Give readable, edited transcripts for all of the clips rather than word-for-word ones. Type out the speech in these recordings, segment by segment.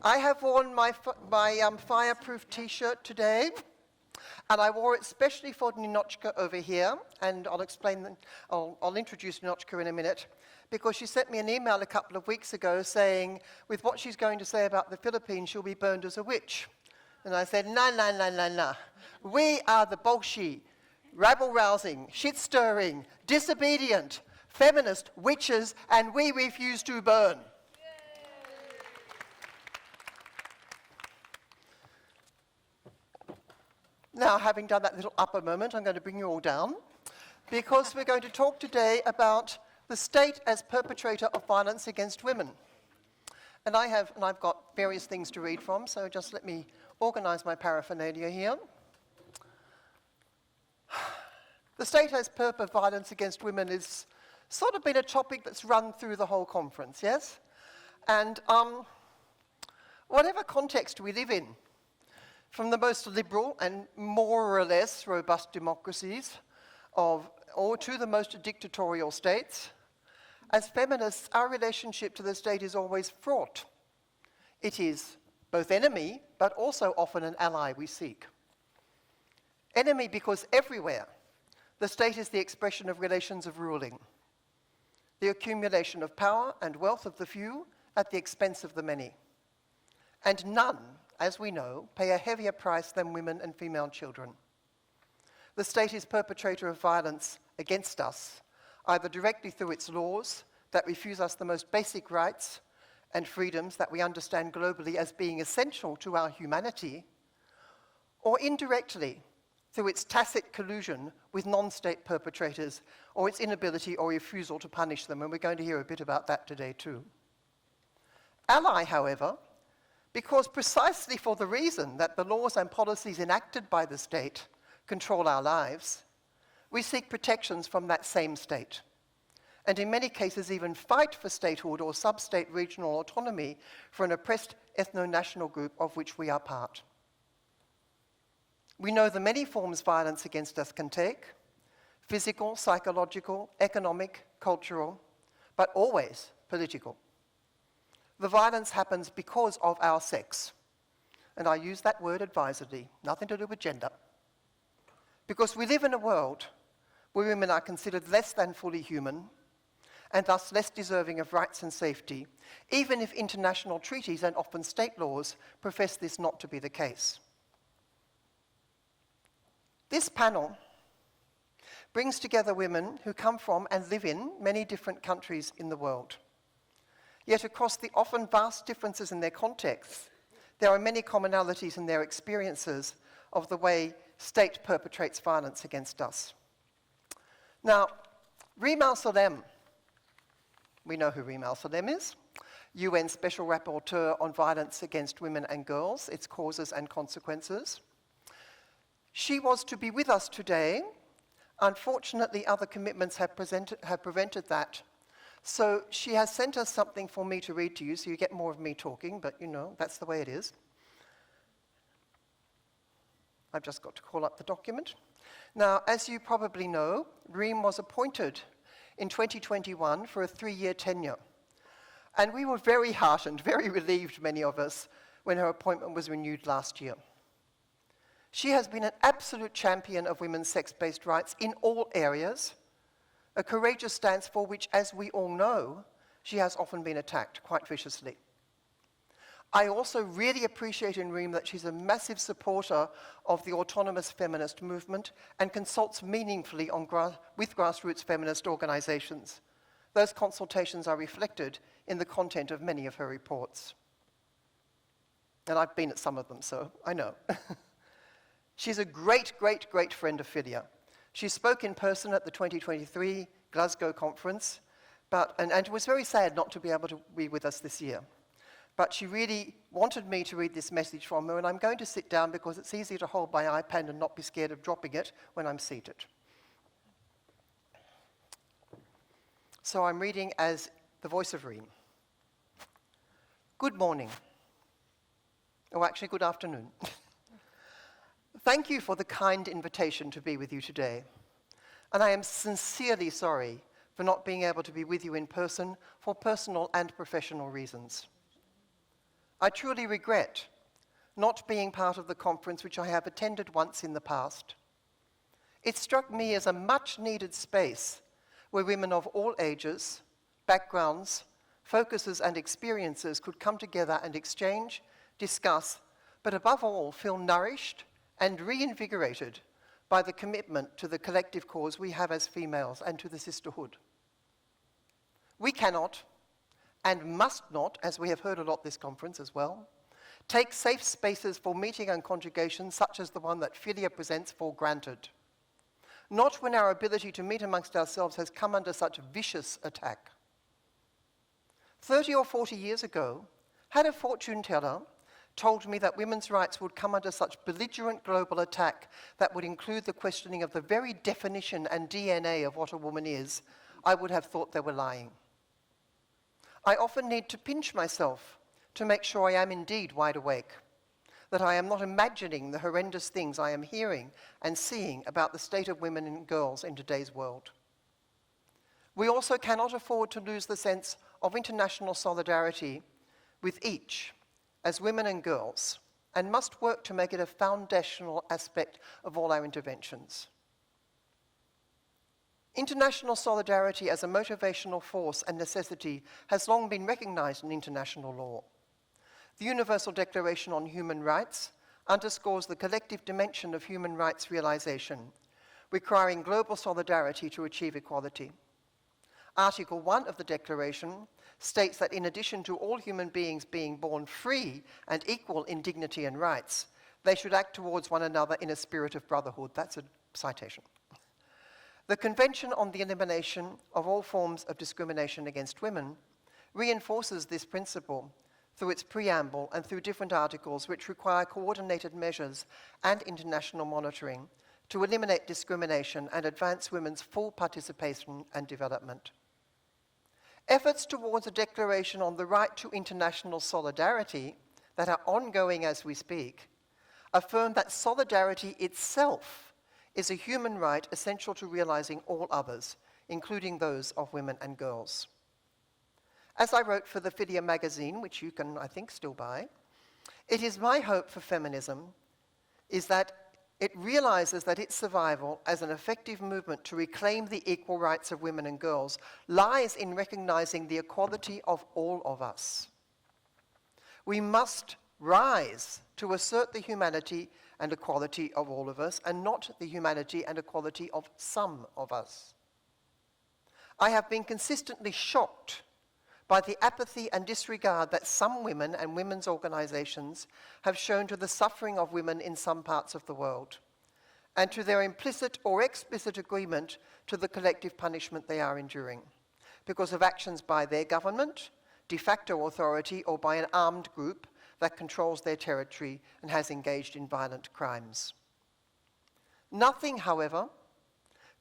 I have worn my fireproof t-shirt today, and I wore it specially for Ninochka over here, and I'll introduce Ninochka in a minute, because she sent me an email a couple of weeks ago saying, with what she's going to say about the Philippines, she'll be burned as a witch. And I said, nah. We are the Bolshi, rabble-rousing, shit-stirring, disobedient, feminist witches, and we refuse to burn. Now, having done that little upper moment, I'm going to bring you all down, because we're going to talk today about the state as perpetrator of violence against women. And I've got various things to read from, so just let me organize my paraphernalia here. The state as perp of violence against women has sort of been a topic that's run through the whole conference, yes? And whatever context we live in, from the most liberal and more or less robust democracies or to the most dictatorial states, as feminists, our relationship to the state is always fraught. It is both enemy, but also often an ally we seek. Enemy because everywhere, the state is the expression of relations of ruling, the accumulation of power and wealth of the few at the expense of the many. And none, as we know, pay a heavier price than women and female children. The state is perpetrator of violence against us, either directly through its laws that refuse us the most basic rights and freedoms that we understand globally as being essential to our humanity, or indirectly through its tacit collusion with non-state perpetrators, or its inability or refusal to punish them, and we're going to hear a bit about that today too. Ally, however, because precisely for the reason that the laws and policies enacted by the state control our lives, we seek protections from that same state, and in many cases even fight for statehood or sub-state regional autonomy for an oppressed ethno-national group of which we are part. We know the many forms violence against us can take: physical, psychological, economic, cultural, but always political. The violence happens because of our sex, and I use that word advisedly, nothing to do with gender. Because we live in a world where women are considered less than fully human, and thus less deserving of rights and safety, even if international treaties and often state laws profess this not to be the case. This panel brings together women who come from and live in many different countries in the world. Yet across the often vast differences in their contexts, there are many commonalities in their experiences of the way state perpetrates violence against us. Now, Reem Alsalem, we know who Reem Alsalem is, UN Special Rapporteur on Violence Against Women and Girls, its causes and consequences. She was to be with us today. Unfortunately, other commitments have prevented that. So she has sent us something for me to read to you, so you get more of me talking, but you know, that's the way it is. I've just got to call up the document. Now, as you probably know, Reem was appointed in 2021 for a 3-year tenure. And we were very heartened, very relieved, many of us, when her appointment was renewed last year. She has been an absolute champion of women's sex-based rights in all areas, a courageous stance for which, as we all know, she has often been attacked quite viciously. I also really appreciate in Reem that she's a massive supporter of the autonomous feminist movement and consults meaningfully with grassroots feminist organizations. Those consultations are reflected in the content of many of her reports. And I've been at some of them, so I know. She's a great, great, great friend of FiLiA. She spoke in person at the 2023 Glasgow conference, and it was very sad not to be able to be with us this year. But she really wanted me to read this message from her, and I'm going to sit down because it's easier to hold my iPad and not be scared of dropping it when I'm seated. So I'm reading as the voice of Reem. Good morning. Oh, actually, good afternoon. Thank you for the kind invitation to be with you today. And I am sincerely sorry for not being able to be with you in person for personal and professional reasons. I truly regret not being part of the conference which I have attended once in the past. It struck me as a much-needed space where women of all ages, backgrounds, focuses and experiences could come together and exchange, discuss, but above all feel nourished and reinvigorated by the commitment to the collective cause we have as females and to the sisterhood. We cannot and must not, as we have heard a lot this conference as well, take safe spaces for meeting and conjugation such as the one that FiLiA presents for granted. Not when our ability to meet amongst ourselves has come under such vicious attack. 30 or 40 years ago, had a fortune teller told me that women's rights would come under such belligerent global attack that would include the questioning of the very definition and DNA of what a woman is, I would have thought they were lying. I often need to pinch myself to make sure I am indeed wide awake, that I am not imagining the horrendous things I am hearing and seeing about the state of women and girls in today's world. We also cannot afford to lose the sense of international solidarity with each as women and girls, and must work to make it a foundational aspect of all our interventions. International solidarity as a motivational force and necessity has long been recognized in international law. The Universal Declaration on Human Rights underscores the collective dimension of human rights realization, requiring global solidarity to achieve equality. Article 1 of the Declaration states that in addition to all human beings being born free and equal in dignity and rights, they should act towards one another in a spirit of brotherhood. That's a citation. The Convention on the Elimination of All Forms of Discrimination Against Women reinforces this principle through its preamble and through different articles which require coordinated measures and international monitoring to eliminate discrimination and advance women's full participation and development. Efforts towards a declaration on the right to international solidarity that are ongoing as we speak affirm that solidarity itself is a human right essential to realizing all others, including those of women and girls. As I wrote for the FiLiA magazine, which you can, I think, still buy, it is my hope for feminism is that it realizes that its survival as an effective movement to reclaim the equal rights of women and girls lies in recognizing the equality of all of us. We must rise to assert the humanity and equality of all of us, and not the humanity and equality of some of us. I have been consistently shocked by the apathy and disregard that some women and women's organizations have shown to the suffering of women in some parts of the world, and to their implicit or explicit agreement to the collective punishment they are enduring, because of actions by their government, de facto authority, or by an armed group that controls their territory and has engaged in violent crimes. Nothing, however,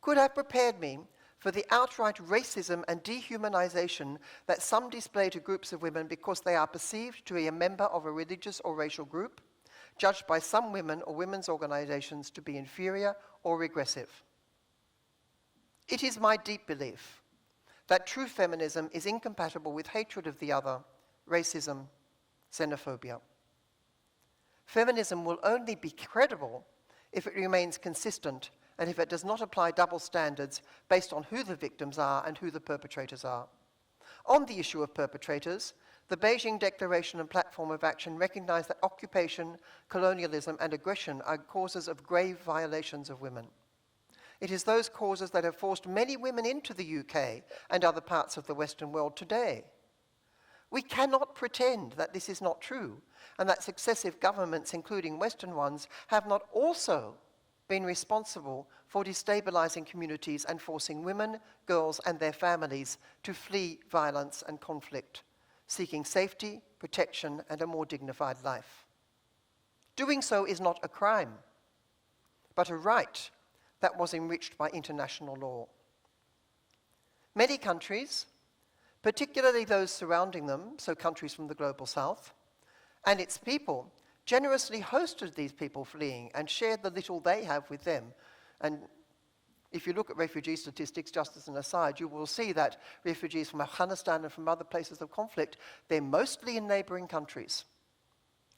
could have prepared me for the outright racism and dehumanization that some display to groups of women because they are perceived to be a member of a religious or racial group, judged by some women or women's organizations to be inferior or regressive. It is my deep belief that true feminism is incompatible with hatred of the other, racism, xenophobia. Feminism will only be credible if it remains consistent and if it does not apply double standards based on who the victims are and who the perpetrators are. On the issue of perpetrators, the Beijing Declaration and Platform of Action recognize that occupation, colonialism, and aggression are causes of grave violations of women. It is those causes that have forced many women into the UK and other parts of the Western world today. We cannot pretend that this is not true, and that successive governments, including Western ones, have not also been responsible for destabilizing communities and forcing women, girls, and their families to flee violence and conflict, seeking safety, protection, and a more dignified life. Doing so is not a crime, but a right that was enriched by international law. Many countries, particularly those surrounding them, so countries from the global south, and its people, generously hosted these people fleeing and shared the little they have with them. And if you look at refugee statistics, just as an aside, you will see that refugees from Afghanistan and from other places of conflict, they're mostly in neighboring countries.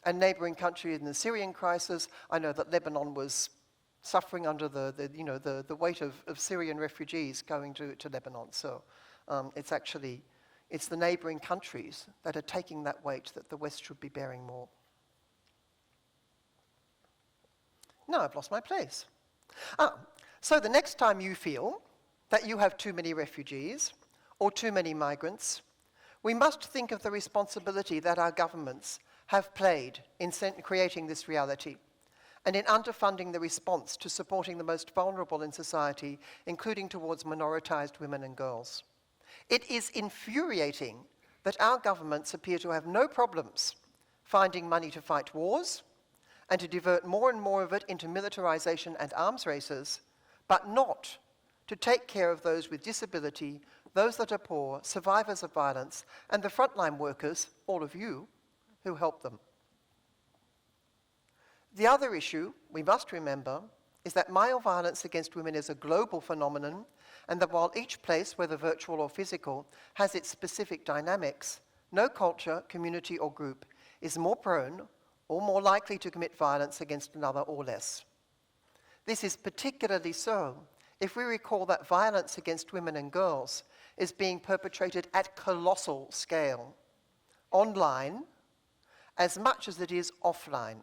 and neighboring countries in the Syrian crisis. I know that Lebanon was suffering under the weight of Syrian refugees going to Lebanon. So it's the neighboring countries that are taking that weight that the West should be bearing more. No, I've lost my place. So the next time you feel that you have too many refugees or too many migrants, we must think of the responsibility that our governments have played in creating this reality and in underfunding the response to supporting the most vulnerable in society, including towards minoritized women and girls. It is infuriating that our governments appear to have no problems finding money to fight wars and to divert more and more of it into militarization and arms races, but not to take care of those with disability, those that are poor, survivors of violence, and the frontline workers, all of you, who help them. The other issue we must remember is that male violence against women is a global phenomenon, and that while each place, whether virtual or physical, has its specific dynamics, no culture, community, or group is more prone or more likely to commit violence against another or less. This is particularly so if we recall that violence against women and girls is being perpetrated at colossal scale, online, as much as it is offline,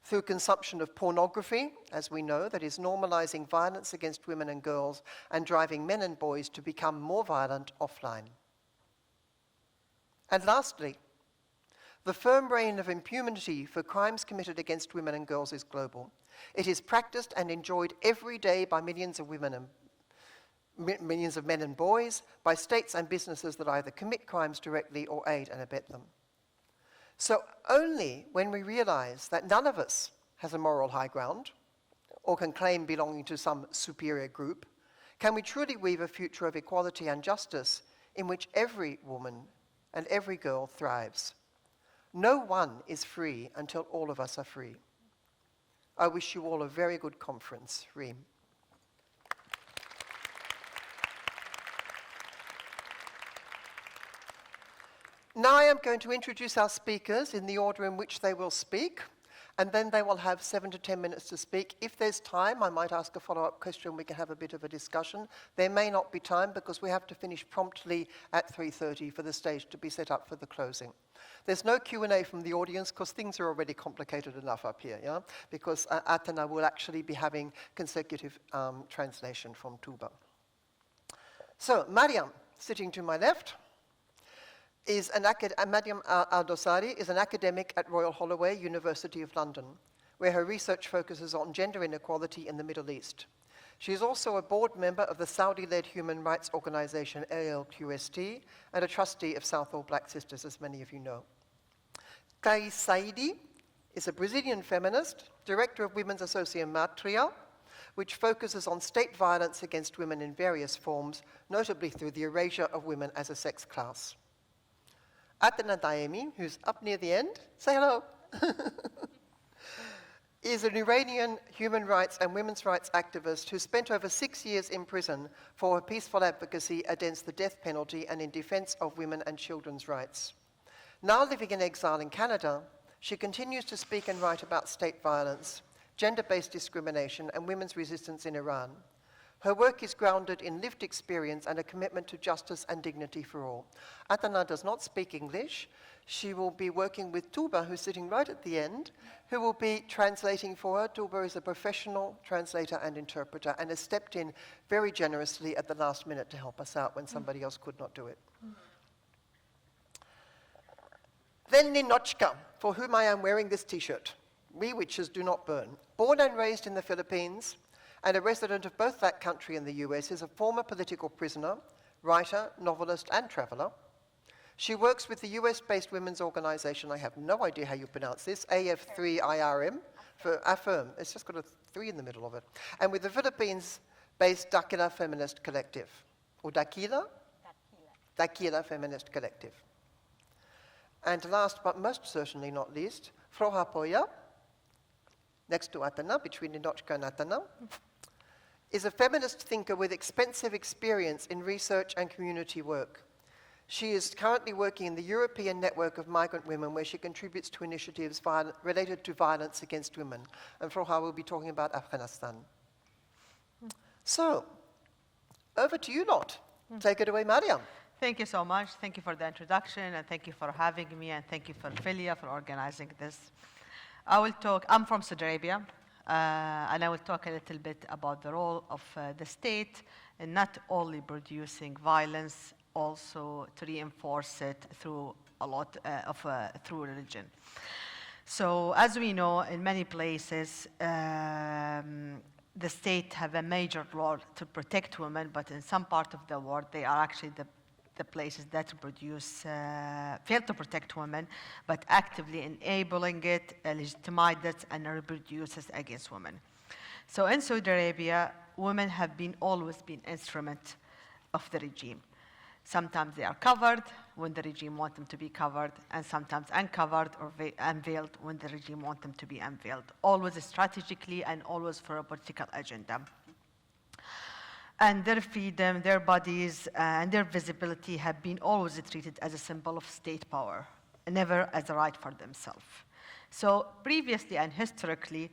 through consumption of pornography, as we know, that is normalizing violence against women and girls and driving men and boys to become more violent offline. And lastly, the firm reign of impunity for crimes committed against women and girls is global. It is practiced and enjoyed every day by millions of women and millions of men and boys, by states and businesses that either commit crimes directly or aid and abet them. So only when we realize that none of us has a moral high ground or can claim belonging to some superior group, can we truly weave a future of equality and justice in which every woman and every girl thrives. No one is free until all of us are free. I wish you all a very good conference. Reem. Now I am going to introduce our speakers in the order in which they will speak, and then they will have 7 to 10 minutes to speak. If there's time, I might ask a follow-up question. We can have a bit of a discussion. There may not be time because we have to finish promptly at 3:30 for the stage to be set up for the closing. There's no Q&A from the audience because things are already complicated enough up here, yeah? Because Atana will actually be having consecutive translation from Tuba. So, Mariam, sitting to my left, Mariam Al-Dosari is an academic at Royal Holloway, University of London, where her research focuses on gender inequality in the Middle East. She is also a board member of the Saudi-led human rights organization ALQST and a trustee of South All Black Sisters, as many of you know. Kai Saidi is a Brazilian feminist, director of Women's Association Matria, which focuses on state violence against women in various forms, notably through the erasure of women as a sex class. Atana Daemi, who's up near the end, say hello, is an Iranian human rights and women's rights activist who spent over 6 years in prison for her peaceful advocacy against the death penalty and in defense of women and children's rights. Now living in exile in Canada, she continues to speak and write about state violence, gender-based discrimination, and women's resistance in Iran. Her work is grounded in lived experience and a commitment to justice and dignity for all. Atana does not speak English. She will be working with Tuba, who's sitting right at the end, who will be translating for her. Tuba is a professional translator and interpreter and has stepped in very generously at the last minute to help us out when somebody else could not do it. Then Ninochka, for whom I am wearing this t-shirt. We witches do not burn. Born and raised in the Philippines, and a resident of both that country and the US, is a former political prisoner, writer, novelist, and traveler. She works with the US-based women's organization, I have no idea how you pronounce this, AF3IRM, for Affirm. It's just got a 3 in the middle of it. And with the Philippines-based Dakila Feminist Collective. Or Dakila? Dakila Feminist Collective. And last but most certainly not least, Froha Poya, next to Atana, between Ninochka and Atana, is a feminist thinker with extensive experience in research and community work. She is currently working in the European Network of Migrant Women, where she contributes to initiatives related to violence against women. And for her, we'll be talking about Afghanistan. So, over to you lot. Take it away, Mariam. Thank you so much. Thank you for the introduction, and thank you for having me, and thank you for FiLiA for organizing this. I'm from Saudi Arabia, and I will talk a little bit about the role of the state in not only producing violence, also to reinforce it through through religion. So as we know, in many places, the state have a major role to protect women, but in some part of the world, they are actually the places that fail to protect women, but actively enabling it, legitimize it, and reproduce it against women. So in Saudi Arabia, women have always been instrument of the regime. Sometimes they are covered when the regime wants them to be covered, and sometimes uncovered or unveiled when the regime wants them to be unveiled, always strategically and always for a political agenda. And their freedom, their bodies, and their visibility have been always treated as a symbol of state power, never as a right for themselves. So previously and historically,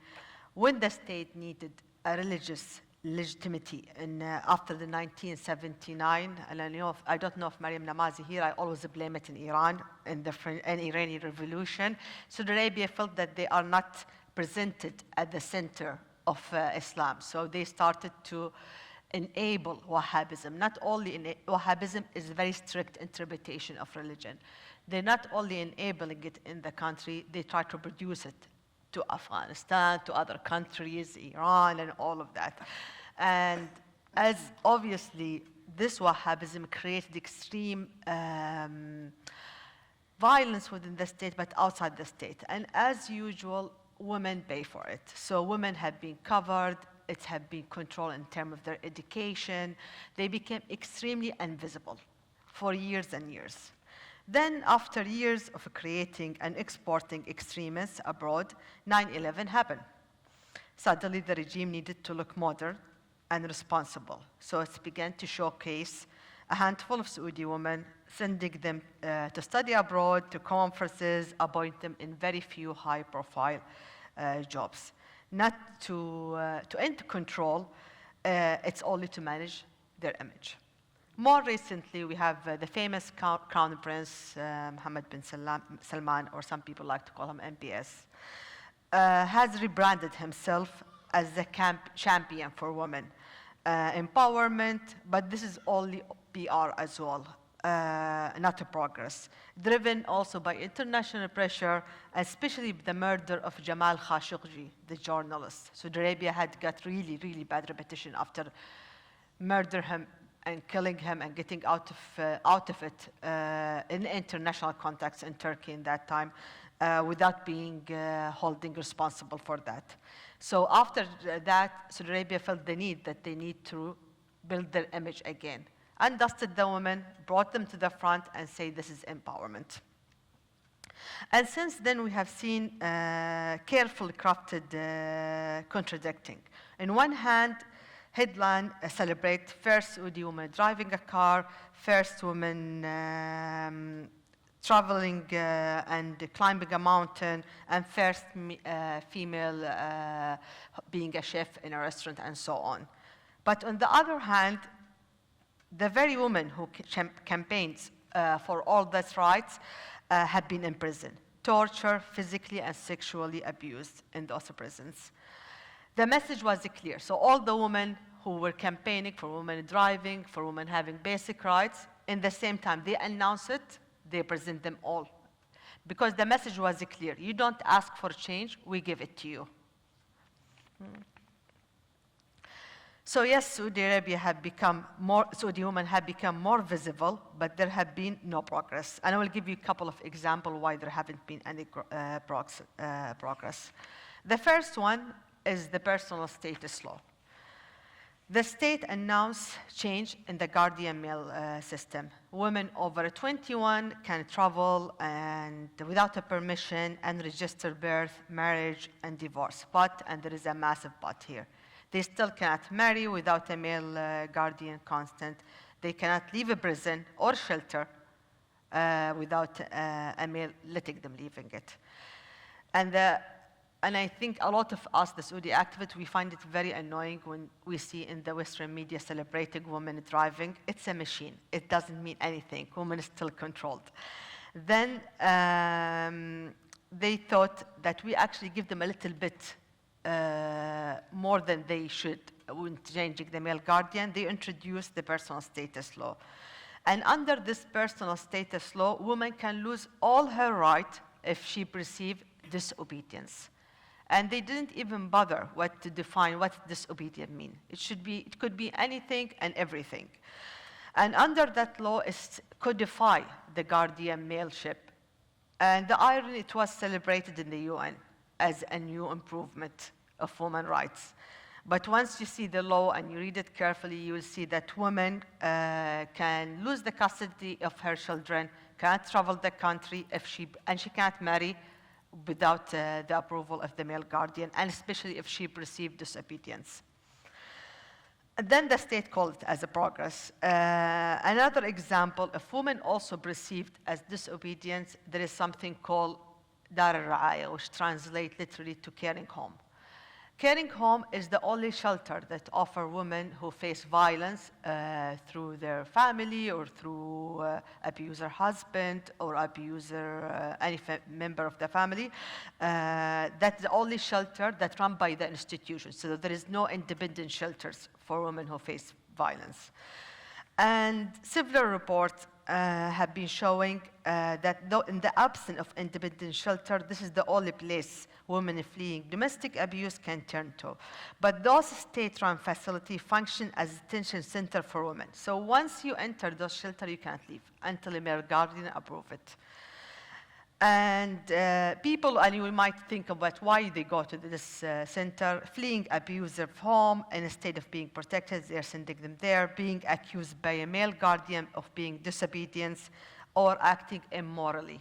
when the state needed a religious legitimacy after the 1979, and I don't know if Mariam Namazi here, I always blame it in Iran, in the Iranian revolution. Saudi Arabia felt that they are not presented at the center of Islam. So they started to enable Wahhabism. Not only Wahhabism is a very strict interpretation of religion. They're not only enabling it in the country, they try to produce it to Afghanistan, to other countries, Iran, and all of that. And as obviously this Wahhabism created extreme violence within the state, but outside the state. And as usual, women pay for it. So women have been covered, it have been controlled in terms of their education. They became extremely invisible for years and years. Then, after years of creating and exporting extremists abroad, 9/11 happened. Suddenly, the regime needed to look modern and responsible. So it began to showcase a handful of Saudi women, sending them to study abroad, to conferences, appoint them in very few high-profile jobs. Not to end control, it's only to manage their image. More recently, we have the famous Crown Prince, Mohammed bin Salman, or some people like to call him MBS, has rebranded himself as the champion for women empowerment, but this is only PR as well, not a progress. Driven also by international pressure, especially the murder of Jamal Khashoggi, the journalist. Saudi Arabia had got really, really bad reputation after murder him and killing him and getting out of it in international context in Turkey in that time without being holding responsible for that. So after that, Saudi Arabia felt the need that they need to build their image again. And dusted the women, brought them to the front and say this is empowerment. And since then we have seen carefully crafted contradicting. On one hand, headline celebrate first Saudi woman driving a car, first woman traveling and climbing a mountain, and first female being a chef in a restaurant, and so on. But on the other hand, the very women who campaigns for all these rights have been in prison, tortured, physically and sexually abused in those prisons. The message was clear. So all the women who were campaigning for women driving, for women having basic rights, in the same time they announce it, they present them all. Because the message was clear. You don't ask for change, we give it to you. So yes, Saudi Arabia Saudi women have become more visible, but there have been no progress. And I will give you a couple of examples why there haven't been any progress. The first one is the personal status law. The state announced change in the guardian mail system. Women over 21 can travel and without a permission and register birth, marriage, and divorce. But, and there is a massive but here, they still cannot marry without a male guardian consent. They cannot leave a prison or shelter without a male letting them leaving it. And I think a lot of us, the Saudi activists, we find it very annoying when we see in the Western media celebrating women driving. It's a machine. It doesn't mean anything. Women are still controlled. Then they thought that we actually give them a little bit more than they should when changing the male guardian. They introduced the personal status law. And under this personal status law, woman can lose all her right if she perceives disobedience. And they didn't even bother to define what disobedient means. It could be anything and everything. And under that law is codify the guardian maleship. And the irony, it was celebrated in the UN as a new improvement of women's rights. But once you see the law and you read it carefully, you will see that women can lose the custody of her children, can't travel the country and she can't marry without the approval of the male guardian, and especially if she perceived disobedience. And then the state called it as a progress. Another example, if women also perceived as disobedience, there is something called dar al-ra'aya, which translates literally to caring home. Caring home is the only shelter that offers women who face violence through their family or through abuser husband or abuser, any member of the family. That's the only shelter that's run by the institution. So there is no independent shelters for women who face violence. And several reports have been showing that though in the absence of independent shelter, this is the only place women fleeing domestic abuse can turn to. But those state-run facilities function as a detention center for women. So once you enter those shelters, you can't leave until a male guardian approves it. And people, and you might think about why they go to this center, fleeing abusive home, and instead of being protected, they're sending them there, being accused by a male guardian of being disobedience or acting immorally.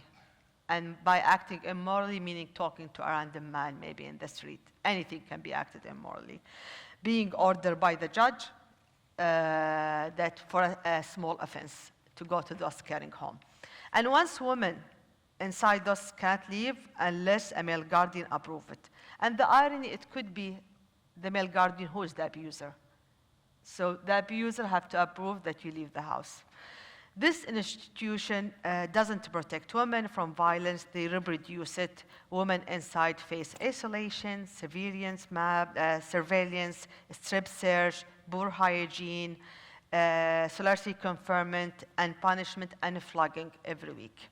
And by acting immorally, meaning talking to a random man, maybe in the street. Anything can be acted immorally. Being ordered by the judge that for a small offense to go to those caring home. And once women inside those can't leave unless a male guardian approves it. And the irony, it could be the male guardian who is the abuser. So the abuser have to approve that you leave the house. This institution doesn't protect women from violence, they reproduce it. Women inside face isolation, surveillance, strip search, poor hygiene, solitary confinement, and punishment and flogging every week.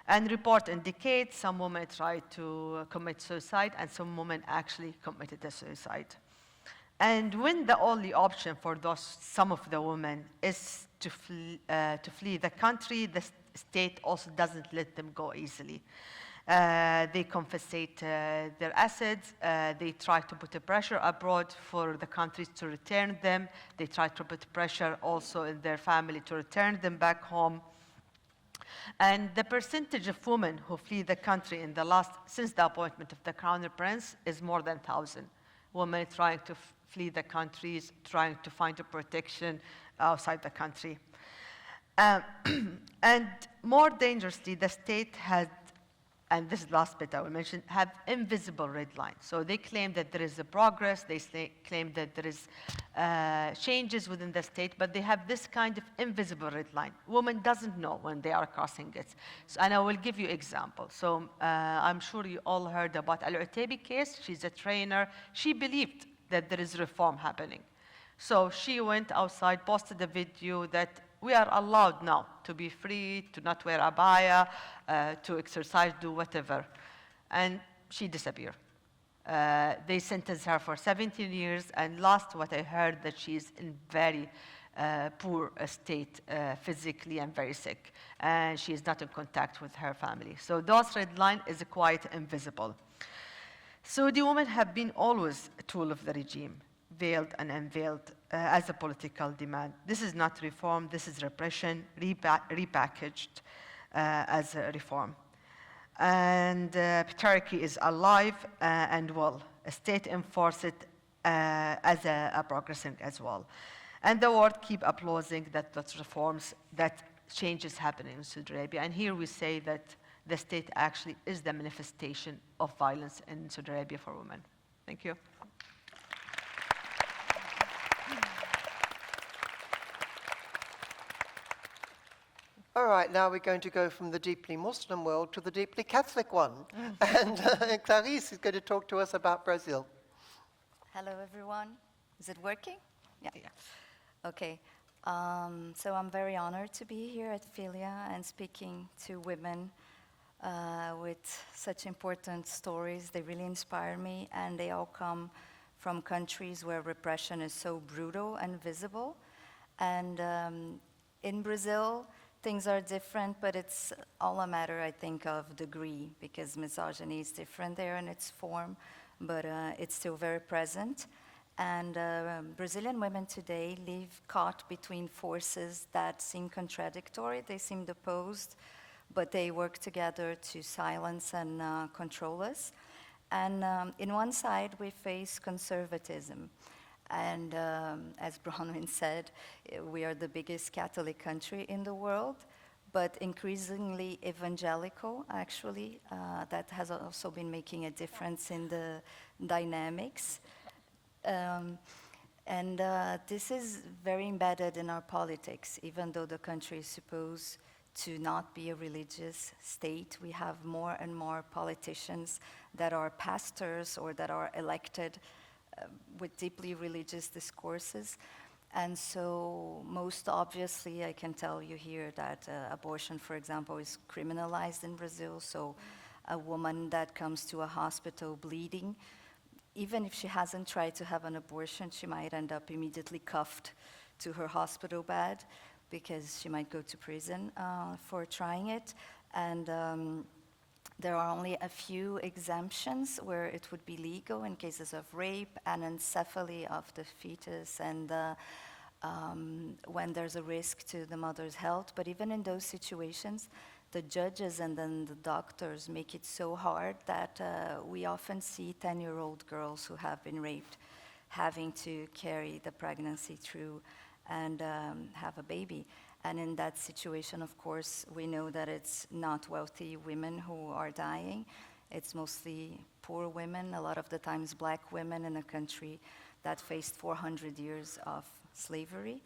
And report indicates some women try to commit suicide and some women actually committed a suicide. And when the only option for some of the women is to flee the country, the state also doesn't let them go easily. They confiscate their assets. They try to put a pressure abroad for the countries to return them. They try to put pressure also in their family to return them back home. And the percentage of women who flee the country since the appointment of the Crown Prince is more than 1,000. Women trying to flee the countries, trying to find a protection outside the country. And more dangerously, the state has, and this is the last bit I will mention, have invisible red lines. So they claim that there is a progress, they claim that there is changes within the state, but they have this kind of invisible red line. Women doesn't know when they are crossing it. So, and I will give you example. So I'm sure you all heard about Al-Utaibi case. She's a trainer. She believed that there is reform happening. So she went outside, posted a video that we are allowed now to be free, to not wear abaya, to exercise, do whatever. And she disappeared. They sentenced her for 17 years, and last what I heard that she's in very poor state physically and very sick. And she is not in contact with her family. So those red line is quite invisible. Saudi women have been always a tool of the regime, veiled and unveiled as a political demand. This is not reform, this is repression, repackaged as a reform. And Turkey is alive and well. A state enforce it as a progressing as well. And the world keep applauding that those reforms that change is happening in Saudi Arabia. And here we say that the state actually is the manifestation of violence in Saudi Arabia for women. Thank you. All right, now we're going to go from the deeply Muslim world to the deeply Catholic one. And Clarice is going to talk to us about Brazil. Hello, everyone. Is it working? Yeah. Okay. So I'm very honored to be here at FiLiA and speaking to women with such important stories. They really inspire me, and they all come from countries where repression is so brutal and visible. And in Brazil, things are different, but it's all a matter, I think, of degree, because misogyny is different there in its form, but it's still very present. And Brazilian women today live caught between forces that seem contradictory, they seem opposed, but they work together to silence and control us. And in one side, we face conservatism. And as Bronwyn said, we are the biggest Catholic country in the world, but increasingly evangelical, actually. That has also been making a difference in the dynamics. This is very embedded in our politics. Even though the country is supposed to not be a religious state, we have more and more politicians that are pastors or that are elected with deeply religious discourses. And so most obviously, I can tell you here that abortion, for example, is criminalized in Brazil. So a woman that comes to a hospital bleeding, even if she hasn't tried to have an abortion, she might end up immediately cuffed to her hospital bed because she might go to prison for trying it. And there are only a few exemptions where it would be legal in cases of rape, anencephaly of the fetus, and when there's a risk to the mother's health. But even in those situations, the judges and then the doctors make it so hard that we often see 10-year-old girls who have been raped having to carry the pregnancy through and have a baby. And in that situation, of course, we know that it's not wealthy women who are dying. It's mostly poor women, a lot of the times black women in a country that faced 400 years of slavery.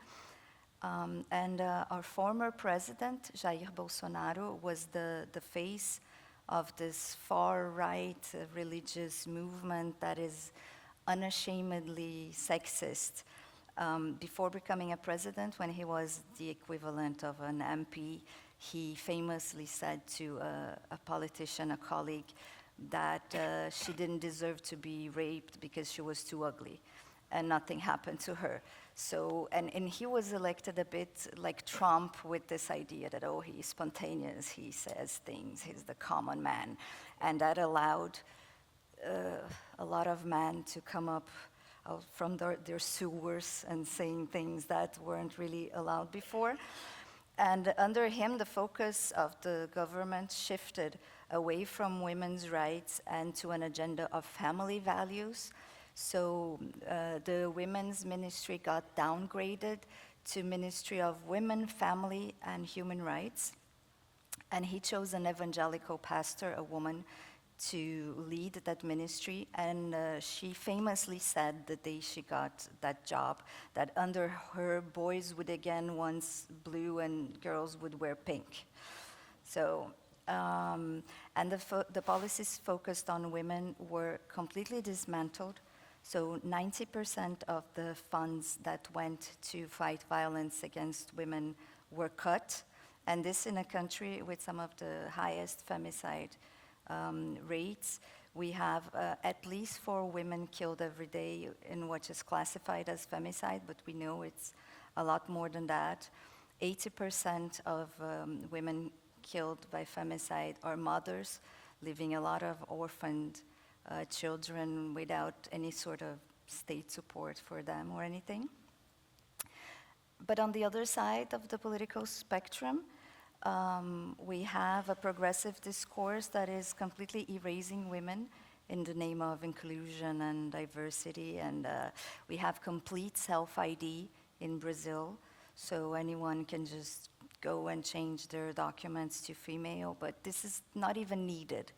Our former president, Jair Bolsonaro, was the face of this far-right religious movement that is unashamedly sexist. Before becoming a president, when he was the equivalent of an MP, he famously said to a politician, a colleague, that she didn't deserve to be raped because she was too ugly, and nothing happened to her. So, and he was elected a bit like Trump with this idea that, oh, he's spontaneous, he says things, he's the common man. And that allowed a lot of men to come up from their sewers and saying things that weren't really allowed before. And under him, the focus of the government shifted away from women's rights and to an agenda of family values. So the women's ministry got downgraded to Ministry of Women, Family, and Human Rights. And he chose an evangelical pastor, a woman, to lead that ministry. And she famously said the day she got that job that under her, boys would again once blue and girls would wear pink. So, and the policies focused on women were completely dismantled. So 90% of the funds that went to fight violence against women were cut. And this in a country with some of the highest femicide rates. We have at least 4 women killed every day in what is classified as femicide, but we know it's a lot more than that. 80% of women killed by femicide are mothers, leaving a lot of orphaned children without any sort of state support for them or anything. But on the other side of the political spectrum, we have a progressive discourse that is completely erasing women in the name of inclusion and diversity, and we have complete self-ID in Brazil, so anyone can just go and change their documents to female, but this is not even needed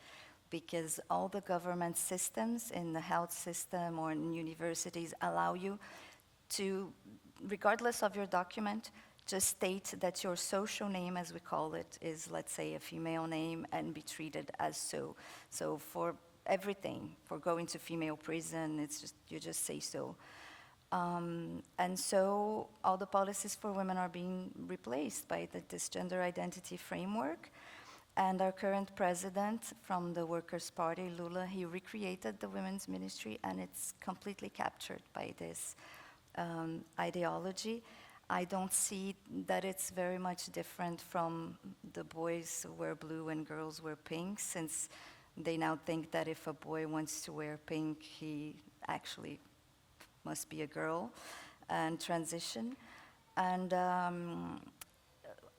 because all the government systems in the health system or in universities allow you to, regardless of your document, just state that your social name, as we call it, is, let's say, a female name and be treated as so. So for everything, for going to female prison, it's just, you just say so. And so all the policies for women are being replaced by this gender identity framework. And our current president from the Workers' Party, Lula, he recreated the women's ministry, and it's completely captured by this ideology. I don't see that it's very much different from the boys wear blue and girls wear pink, since they now think that if a boy wants to wear pink, he actually must be a girl and transition. And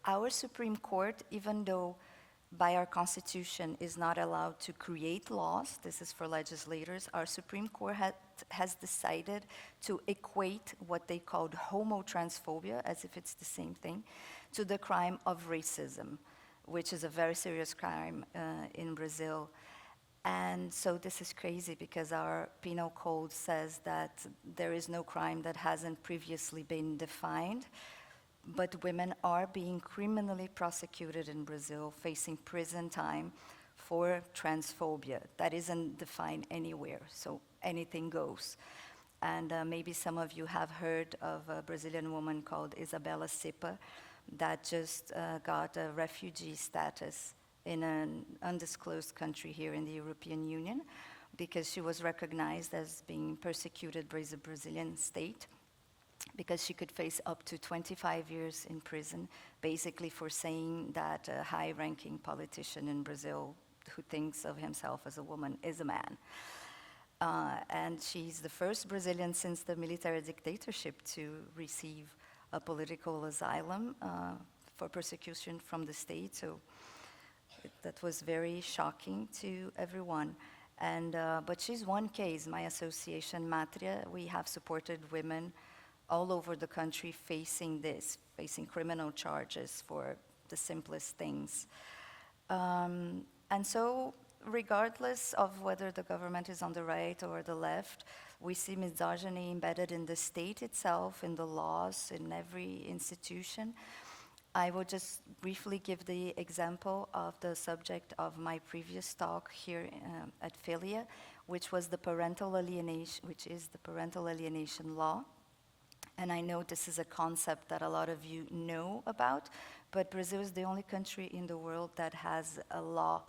our Supreme Court, even though by our Constitution is not allowed to create laws, this is for legislators, our Supreme Court has decided to equate what they called homotransphobia, as if it's the same thing, to the crime of racism, which is a very serious crime in Brazil. And so this is crazy because our penal code says that there is no crime that hasn't previously been defined, but women are being criminally prosecuted in Brazil, facing prison time for transphobia. That isn't defined anywhere, so anything goes. And maybe some of you have heard of a Brazilian woman called Isabella Sipa that just got a refugee status in an undisclosed country here in the European Union because she was recognized as being persecuted by the Brazilian state, because she could face up to 25 years in prison, basically for saying that a high-ranking politician in Brazil who thinks of himself as a woman is a man. And she's the first Brazilian since the military dictatorship to receive a political asylum for persecution from the state. So that was very shocking to everyone. And, but she's one case. My association, Matria, we have supported women all over the country facing criminal charges for the simplest things. And so regardless of whether the government is on the right or the left, we see misogyny embedded in the state itself, in the laws, in every institution. I will just briefly give the example of the subject of my previous talk here at FiLiA, which was the parental alienation, which is the parental alienation law. And I know this is a concept that a lot of you know about, but Brazil is the only country in the world that has a law.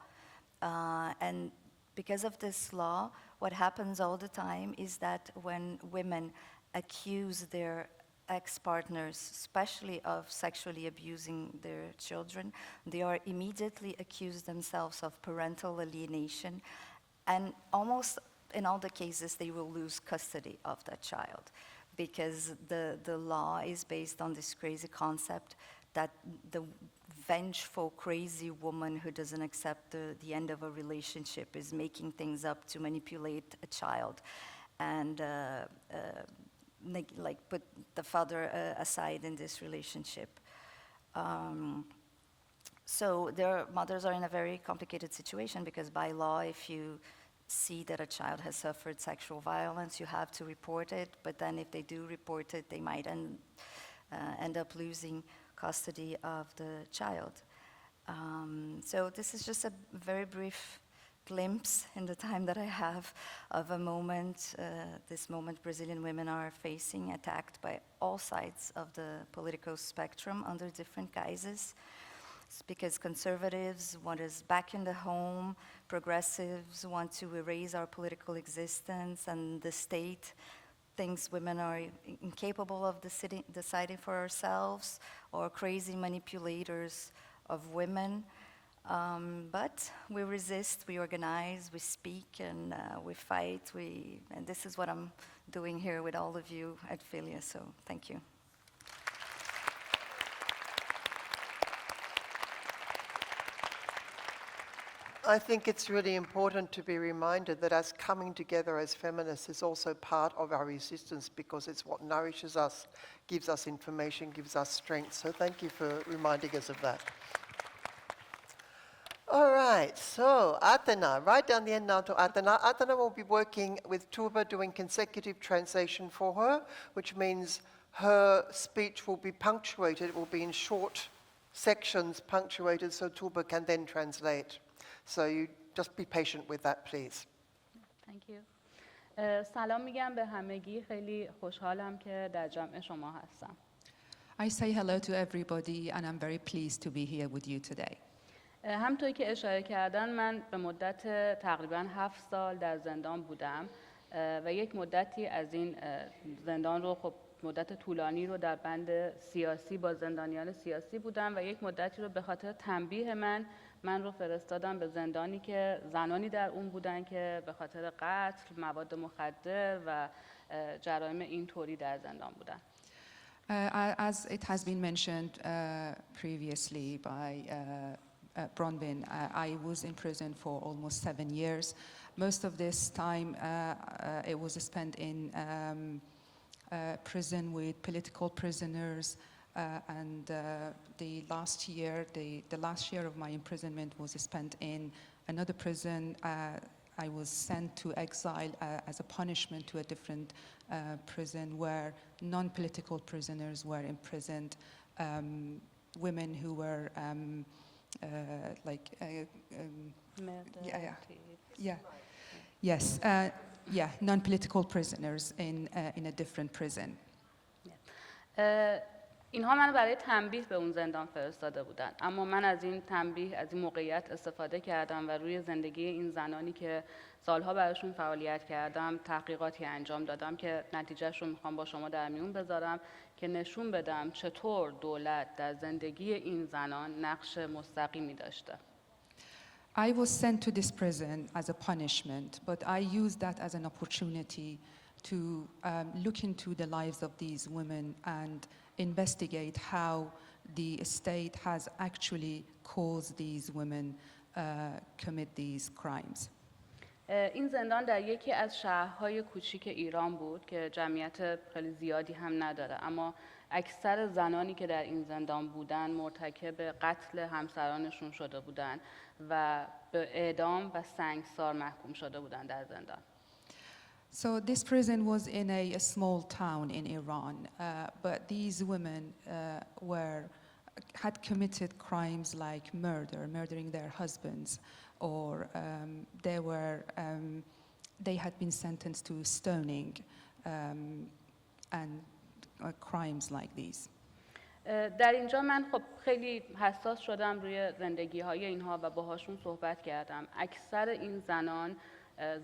And because of this law, what happens all the time is that when women accuse their ex-partners, especially of sexually abusing their children, they are immediately accused themselves of parental alienation, and almost in all the cases, they will lose custody of that child, because the law is based on this crazy concept that the vengeful, crazy woman who doesn't accept the end of a relationship is making things up to manipulate a child, and put the father aside in this relationship. So their mothers are in a very complicated situation, because by law, if you see that a child has suffered sexual violence, you have to report it, but then if they do report it, they might end up losing custody of the child. So this is just a very brief glimpse in the time that I have of a moment, this moment Brazilian women are facing, attacked by all sides of the political spectrum under different guises. It's because conservatives want us back in the home, progressives want to erase our political existence, and the state thinks women are incapable of deciding for ourselves, or crazy manipulators of women. But we resist, we organize, we speak, and we fight. And this is what I'm doing here with all of you at FiLiA, so thank you. I think it's really important to be reminded that us coming together as feminists is also part of our resistance, because it's what nourishes us, gives us information, gives us strength. So thank you for reminding us of that. All right, so Athena, right down the end now to Athena. Athena will be working with Tuba doing consecutive translation for her, which means her speech will be punctuated. It will be in short sections punctuated so Tuba can then translate. So you just be patient with that, please. Thank you. سلام میگم به همگی. خیلی خوشحالم که در جمع شما هستم. I say hello to everybody and I'm very pleased to be here with you today. همونطوری که اشاره کردن من به مدت تقریباً 7 سال در زندان بودم و یک مدتی از این زندان رو خب مدت طولانی رو در بند سیاسی با زندانیان سیاسی بودم و یک مدتی رو به خاطر تنبیه من رو فرستادم به زندانی که زنانی در اون بودن که به خاطر قتل، مواد مخدر و جرایم اینطوری در زندان بودن. As it has been mentioned previously by Bronwyn, I was in prison for almost 7 years. Most of this time it was spent in prison with political prisoners, and the last year of my imprisonment was spent in another prison. I was sent to exile as a punishment to a different prison where non-political prisoners were imprisoned, women who were non-political prisoners in a different prison. اینها منو برای تنبیه به اون زندان فرستاده بودن، اما من از این تنبیه، از این موقعیت استفاده کردم و روی زندگی این زنانی که سالها براشون فعالیت کردم تحقیقاتی انجام دادم که نتیجهش رو میخوام با شما در میون بذارم که نشون بدم چطور دولت در زندگی این زنان نقش مستقیمی داشته. I was sent to this prison as a punishment, but I used that as an opportunity to look into the lives of these women and investigate how the state has actually caused these women commit these crimes. این زندان در یکی از شهرهای کوچیک ایران بود که جمعیت خیلی زیادی هم نداره، اما اکثر زنانی که در این زندان بودن مرتکب قتل همسرانشون شده بودن و به اعدام و سنگسار محکوم شده بودن در زندان. So this prison was in a small town in Iran, but these women had committed crimes like murdering their husbands, or they had been sentenced to stoning and crimes like these. در اینجا من خب خیلی حساس شدم روی زندگی‌های اینها و باهاشون صحبت کردم. اکثر این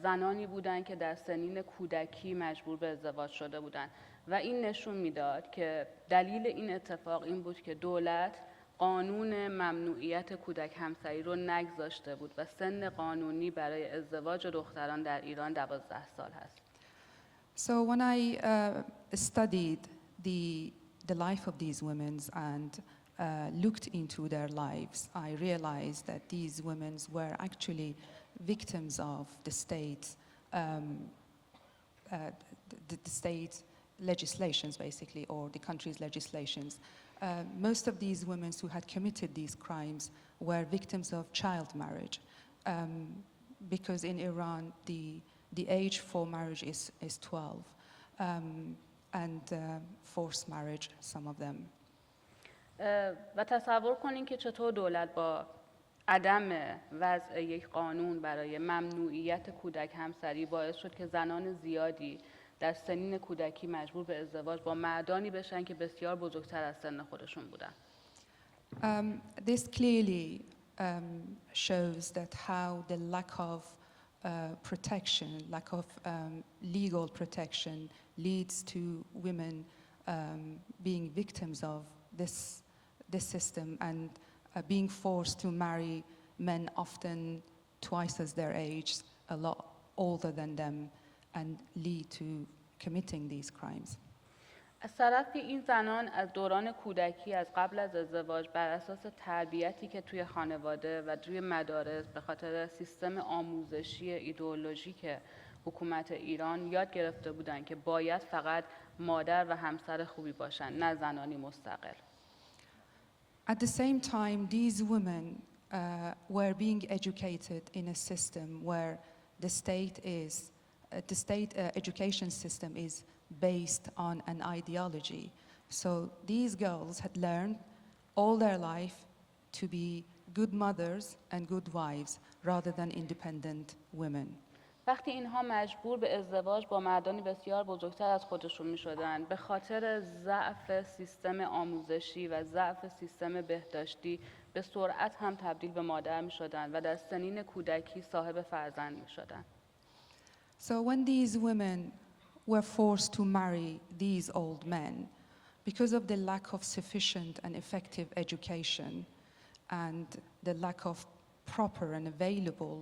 زنانی بودند که در سنین کودکی مجبور به ازدواج شده بودند و این نشون میداد که دلیل این اتفاق این بود که دولت قانون ممنوعیت کودک همسری رو نگذاشته بود و سن قانونی برای ازدواج دختران در ایران 12 سال هست. So when I studied the life of these women and looked into their lives, I realized that these women were actually victims of the state, the state legislations, basically, or the country's legislations. Most of these women who had committed these crimes were victims of child marriage, because in Iran the age for marriage is 12, and forced marriage, some of them. و تصور کنین که چطور دولت با عدم وضع یک قانون برای ممنوعیت کودک همسری باعث شد که زنان زیادی در سنین کودکی مجبور به ازدواج با مردانی بشن که بسیار بزرگتر از سن خودشون بودن. This clearly shows that how the lack of protection, lack of legal protection leads to women being victims of this system and being forced to marry men often twice as their age, a lot older than them, and lead to committing these crimes. از طرفی این زنان از دوران کودکی از قبل از ازدواج بر اساس تربیتی که توی خانواده و توی مدارس به خاطر سیستم آموزشی ایدئولوژیک حکومت ایران یاد گرفته بودن که باید فقط مادر و همسر خوبی باشن، نه زنانی مستقل. At the same time, these women were being educated in a system where the state education system is based on an ideology. So these girls had learned all their life to be good mothers and good wives rather than independent women. وقتی اینها مجبور به ازدواج با مردانی بسیار بزرگتر از خودشون می شدن به خاطر ضعف سیستم آموزشی و ضعف سیستم بهداشتی به سرعت هم تبدیل به مادر می شدن و در سنین کودکی صاحب فرزند می شدن. So when these women were forced to marry these old men because of the lack of sufficient and effective education and the lack of proper and available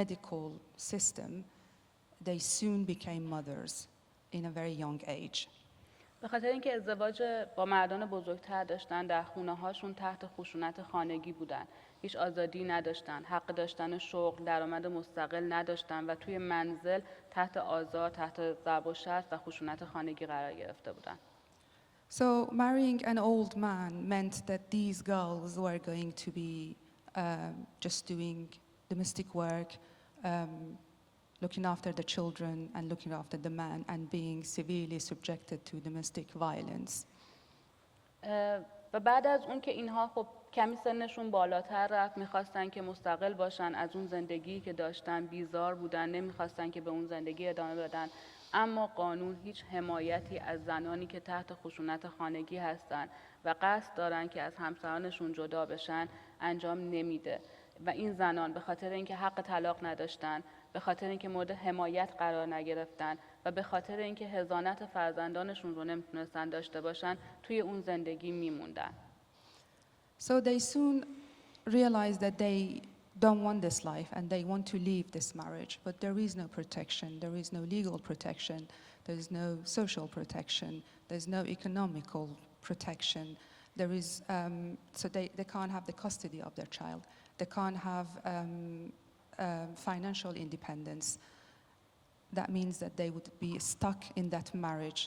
medical system, they soon became mothers in a very young age. به خاطر اینکه ازدواج با مردان بزرگتر داشتن در خونه هاشون تحت خشونت خانگی بودن، هیچ آزادی نداشتن، حق داشتن شغل، درآمد مستقل نداشتن و توی منزل تحت آزار، تحت ضرب و شتم و خشونت خانگی قرار گرفته بودن. So marrying an old man meant that these girls were going to be just doing domestic work, looking after the children and looking after the man and being severely subjected to domestic violence. و بعد از اون که اینها خب کمی سنشون بالاتر رفت، میخواستن که مستقل باشن، از اون زندگی که داشتن بیزار بودن، نمیخواستن که به اون زندگی ادامه بدن، اما قانون هیچ حمایتی از زنانی که تحت خشونت خانگی هستن و قصد دارن که از همسرانشون جدا بشن انجام نمیده. و این زنان به خاطر اینکه حق طلاق نداشتن، به خاطر اینکه مورد حمایت قرار نگرفتن و به خاطر اینکه حضانت فرزندانشون رو نمیتونستن داشته باشن توی اون زندگی میموندن. So they soon realized that they don't want this life and they want to leave this marriage, but there is no protection, there is no legal protection, there is no social protection, there's no economical protection. There is, so they can't have the custody of their child. They can't have financial independence. That means that they would be stuck in that marriage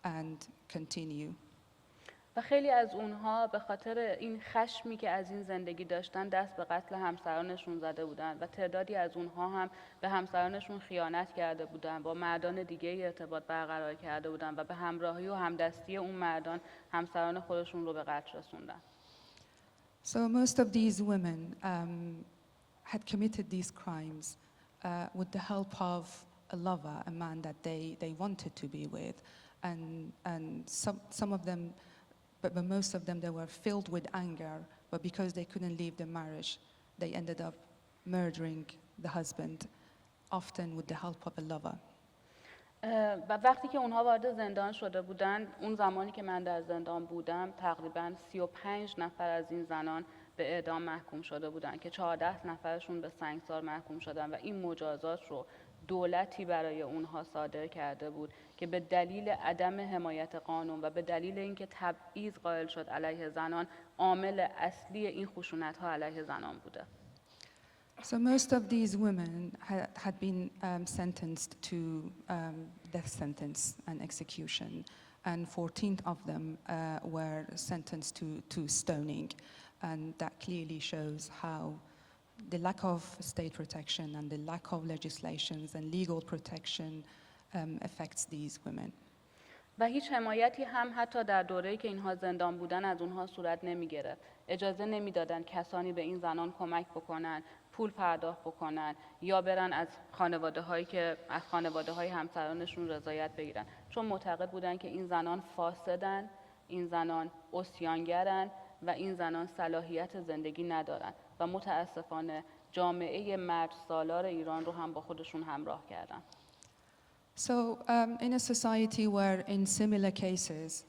and continue. و خیلی از اونها به خاطر این خشمی که از این زندگی داشتن دست به قتل همسرانشون زده بودن و تعدادی از اونها هم به همسرانشون خیانت کرده بودن، با مردان دیگه ارتباط برقرار کرده بودن و به همراهی و همدستی اون مردان همسران خودشون رو به قتل رسوندن. So most of these women had committed these crimes with the help of a lover, a man that they wanted to be with, and some of them, but most of them, they were filled with anger, but because they couldn't leave the marriage, they ended up murdering the husband, often with the help of a lover. و وقتی که اونها وارد زندان شده بودن، اون زمانی که من در زندان بودم تقریباً 35 نفر از این زنان به اعدام محکوم شده بودن که 14 نفرشون به سنگسار محکوم شدن و این مجازات رو دولتی برای اونها صادر کرده بود که به دلیل عدم حمایت قانون و به دلیل اینکه تبعیض قائل شد علیه زنان عامل اصلی این خشونت‌ها علیه زنان بوده. So most of these women had been sentenced to death sentence and execution, and 14 of them were sentenced to stoning, and that clearly shows how the lack of state protection and the lack of legislations and legal protection affects these women. و هیچ حمایتی هم حتی در دوره‌ای که اینها زندان بودن از اونها صورت نمی‌گرفت. اجازه نمیدادن کسانی به این زنان کمک بکنن، پول پرداخت بکنن یا برن از خانواده‌های همسرانشون رضایت بگیرن، چون معتقد بودن که این زنان فاسدن، این زنان عصیانگرن و این زنان صلاحیت زندگی ندارن و متاسفانه جامعه مرد سالار ایران رو هم با خودشون همراه کردن. So in a society where in similar cases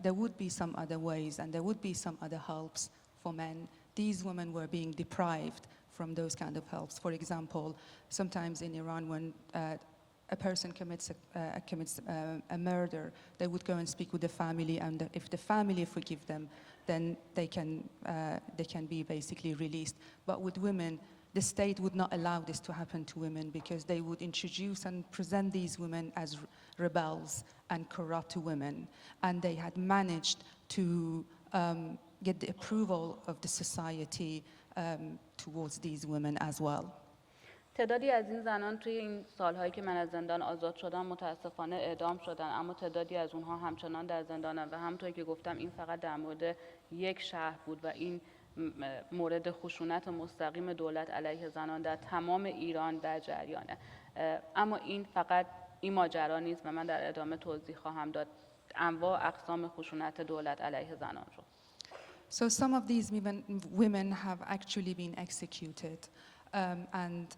there would be some other ways and there would be some other helps for men, these women were being deprived from those kind of helps. For example, sometimes in Iran when a person commits a murder, they would go and speak with the family, and if the family forgive them, then they can be basically released. But with women, the state would not allow this to happen to women, because they would introduce and present these women as rebels and corrupt women, and they had managed to get the approval of the society towards these women as well. تعدادی از این زنان توی این سالهایی که من از زندان آزاد شدم متاسفانه اعدام شدن، اما تعدادی از اونها همچنان در زندانن و همونطور که گفتم این فقط در مورد یک شهر بود و این مورد خشونت مستقیم دولت علیه زنان در تمام ایران در جریانه. اما این فقط این ماجرا نیست و من در ادامه توضیح خواهم داد انواع اقسام خشونت دولت علیه زنان رو. So some of these women have actually been executed, and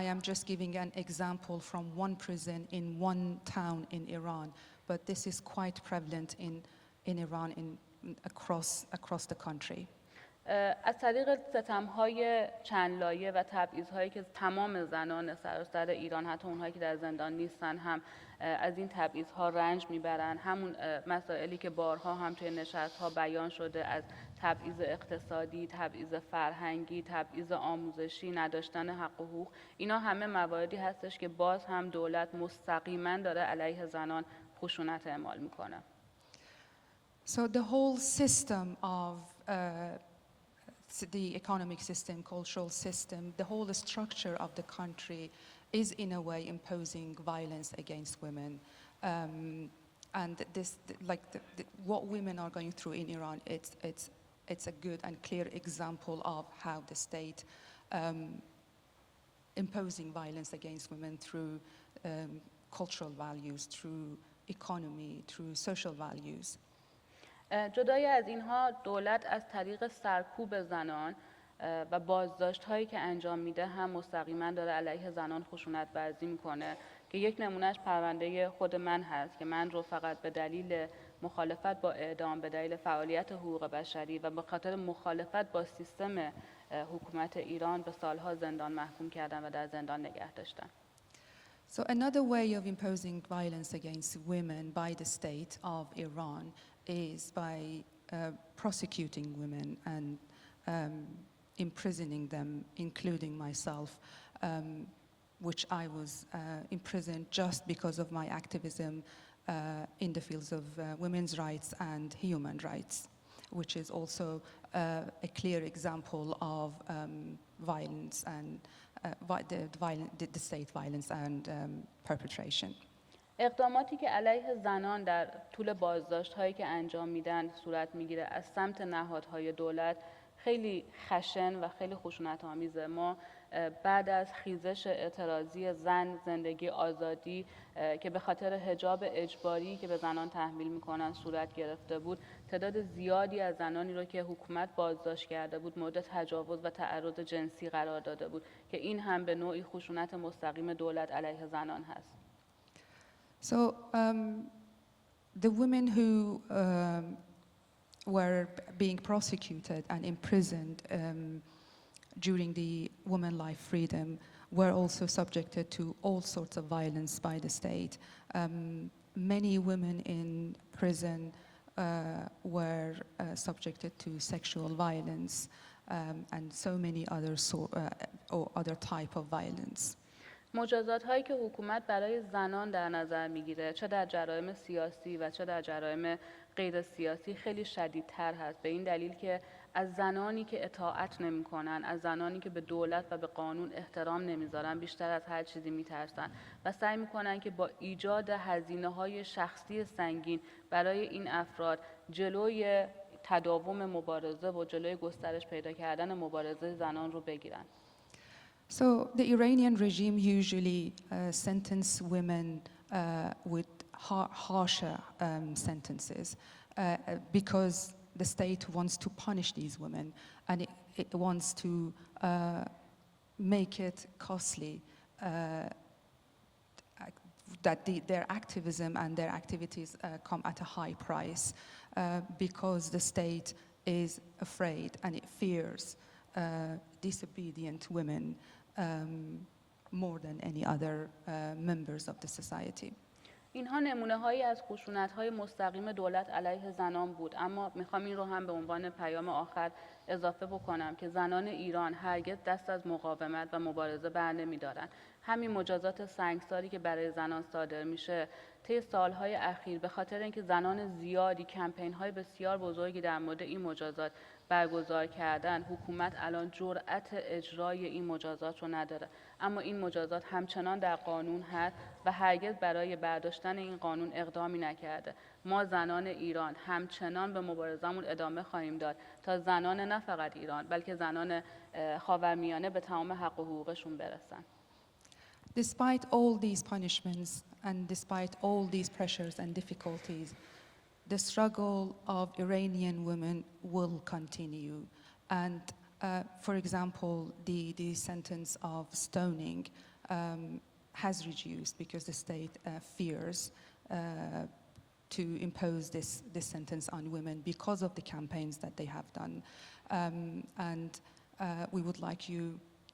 I am just giving an example from one prison in one town in Iran, but this is quite prevalent in Iran across the country. از طریق ستم‌های چند لایه و تبعیض‌هایی که تمام زنان سراسر ایران، حتی اونهایی که در زندان نیستن، هم از این تبعیض‌ها رنج میبرن. همون مسائلی که بارها هم توی نشست‌ها بیان شده، از تبعیض اقتصادی، تبعیض فرهنگی، تبعیض آموزشی، نداشتن حق و حقوق، اینا همه مواردی هستش که باز هم دولت مستقیما داره علیه زنان خشونت اعمال میکنه. So the whole system of the economic system, cultural system, the whole structure of the country is in a way imposing violence against women. And this, like what women are going through in Iran, it's a good and clear example of how the state imposing violence against women through cultural values, through economy, through social values. جدای از اینها دولت از طریق سرکوب زنان و بازداشت هایی که انجام میده هم مستقیما داره علیه زنان خشونت ورزی میکنه که یک نمونهش پرونده خود من هست که من رو فقط به دلیل مخالفت با اعدام، به دلیل فعالیت حقوق بشری و به خاطر مخالفت با سیستم حکومت ایران به سالها زندان محکوم کردن و در زندان نگه داشتن. So another way of imposing violence against women by the state of Iran is by prosecuting women and imprisoning them, including myself, which I was imprisoned just because of my activism in the fields of women's rights and human rights, which is also a clear example of violence and the state violence and perpetration. اقداماتی که علیه زنان در طول بازداشت‌هایی که انجام میدن صورت میگیره از سمت نهادهای دولت خیلی خشن و خیلی خشونت‌آمیزه. ما بعد از خیزش اعتراضی زن زندگی آزادی که به خاطر حجاب اجباری که به زنان تحمیل میکنن صورت گرفته بود، تعداد زیادی از زنانی رو که حکومت بازداشت کرده بود مورد تجاوز و تعرض جنسی قرار داده بود که این هم به نوعی خشونت مستقیم دولت علیه زنان هست. So the women who were being prosecuted and imprisoned during the Women Life Freedom were also subjected to all sorts of violence by the state. Many women in prison were subjected to sexual violence and so many other type of violence. مجازات هایی که حکومت برای زنان در نظر میگیره چه در جرایم سیاسی و چه در جرایم غیر سیاسی خیلی شدیدتر هست، به این دلیل که از زنانی که اطاعت نمیکنن، از زنانی که به دولت و به قانون احترام نمیذارن بیشتر از هر چیزی میترسن و سعی میکنن که با ایجاد هزینه‌های شخصی سنگین برای این افراد جلوی تداوم مبارزه و جلوی گسترش پیدا کردن مبارزه زنان رو بگیرن. So the Iranian regime usually sentence women with harsher sentences because the state wants to punish these women and it wants to make it costly that their activism and their activities come at a high price because the state is afraid and it fears disobedient women more than any other members of the society. اینها نمونه هایی از خشونت های مستقیم دولت علیه زنان بود، اما میخوام این رو هم به عنوان پیام آخر اضافه بکنم که زنان ایران هرگز دست از مقاومت و مبارزه بر نمی‌دارند. همین مجازات سنگساری که برای زنان صادر میشه طی سالهای اخیر به خاطر اینکه زنان زیادی کمپین های بسیار بزرگی در مورد این مجازات برگزار کردن، حکومت الان جرأت اجرای این مجازات رو نداره، اما این مجازات همچنان در قانون هست و هرگز برای برداشتن این قانون اقدامی نکرده. ما زنان ایران همچنان به مبارزه‌مون ادامه خواهیم داد تا زنان نه فقط ایران بلکه زنان خاورمیانه به تمام حق و حقوقشون برسن. Despite all these punishments and despite all these pressures and difficulties, the struggle of Iranian women will continue. And for example, the sentence of stoning has reduced because the state fears to impose this sentence on women because of the campaigns that they have done. And we would like you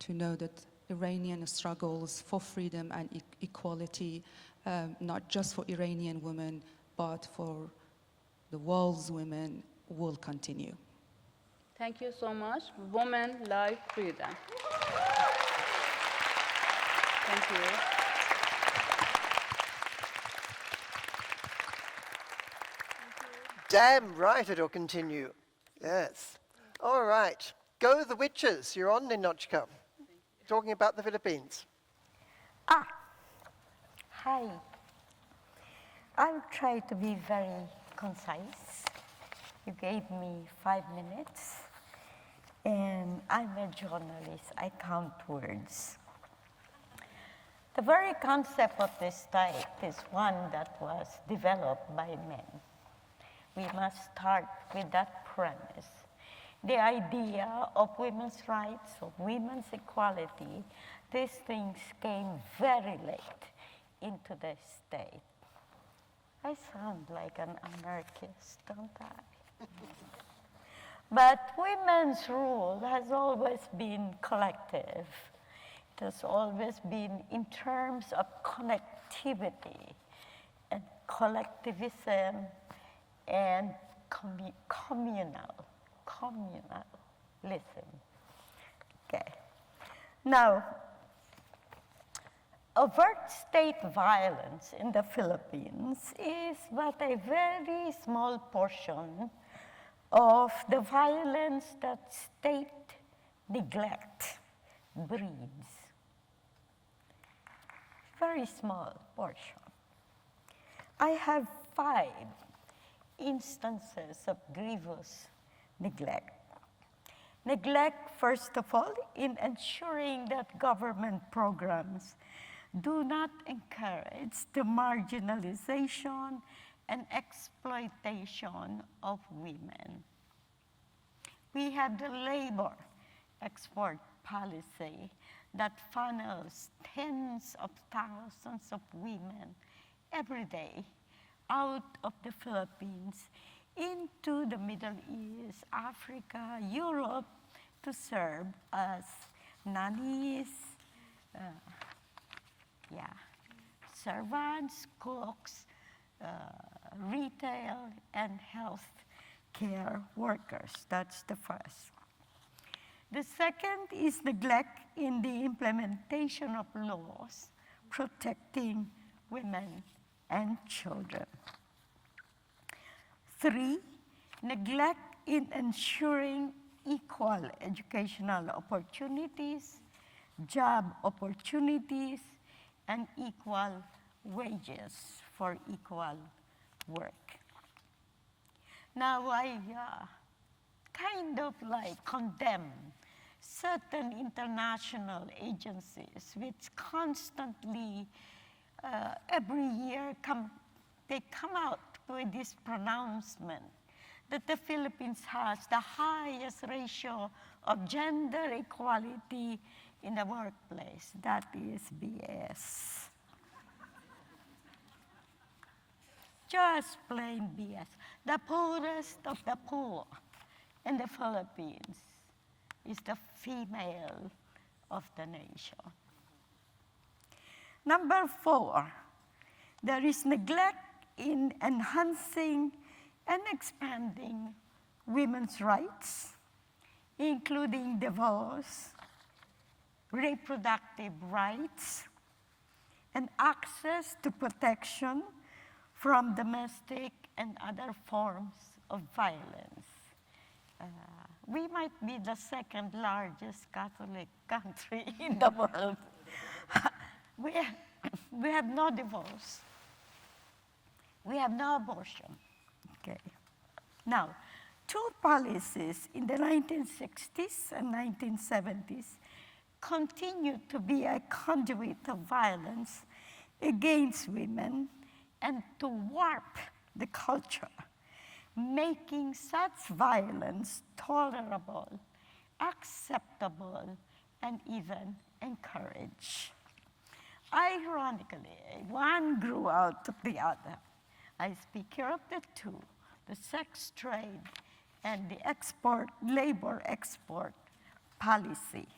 to know that Iranian struggles for freedom and equality, not just for Iranian women, but for the world's women, will continue. Thank you so much. Women, life, freedom. Thank you. Damn right it'll continue. Yes. All right. Go the witches. You're on, Ninochka. Talking about the Philippines. Hi. I'll try to be very concise. You gave me 5 minutes, and I'm a journalist. I count words. The very concept of the state is one that was developed by men. We must start with that premise. The idea of women's rights, of women's equality, these things came very late into the state. I sound like an anarchist, don't I? But women's rule has always been collective. It has always been in terms of connectivity and collectivism and communalism. Okay. Now, overt state violence in the Philippines is but a very small portion of the violence that state neglect breeds. Very small portion. I have 5 instances of grievous neglect. Neglect, first of all, in ensuring that government programs do not encourage the marginalization and exploitation of women. We have the labor export policy that funnels tens of thousands of women every day out of the Philippines into the Middle East, Africa, Europe to serve as nannies, servants, cooks, retail, and health care workers. That's the first. The second is neglect in the implementation of laws protecting women and children. 3, neglect in ensuring equal educational opportunities, job opportunities, and equal wages for equal work. Now, I kind of like condemn certain international agencies which constantly, every year, they come out with this pronouncement that the Philippines has the highest ratio of gender equality in the workplace. That is BS. Just plain BS. The poorest of the poor in the Philippines is the female of the nation. Number 4, there is neglect in enhancing and expanding women's rights, including divorce, reproductive rights, and access to protection from domestic and other forms of violence. We might be the second largest Catholic country in the world. We have no divorce. We have no abortion. Okay. Now, two policies in the 1960s and 1970s continued to be a conduit of violence against women and to warp the culture, making such violence tolerable, acceptable, and even encouraged. Ironically, one grew out of the other. I speak here of the two, the sex trade and the labor export policy.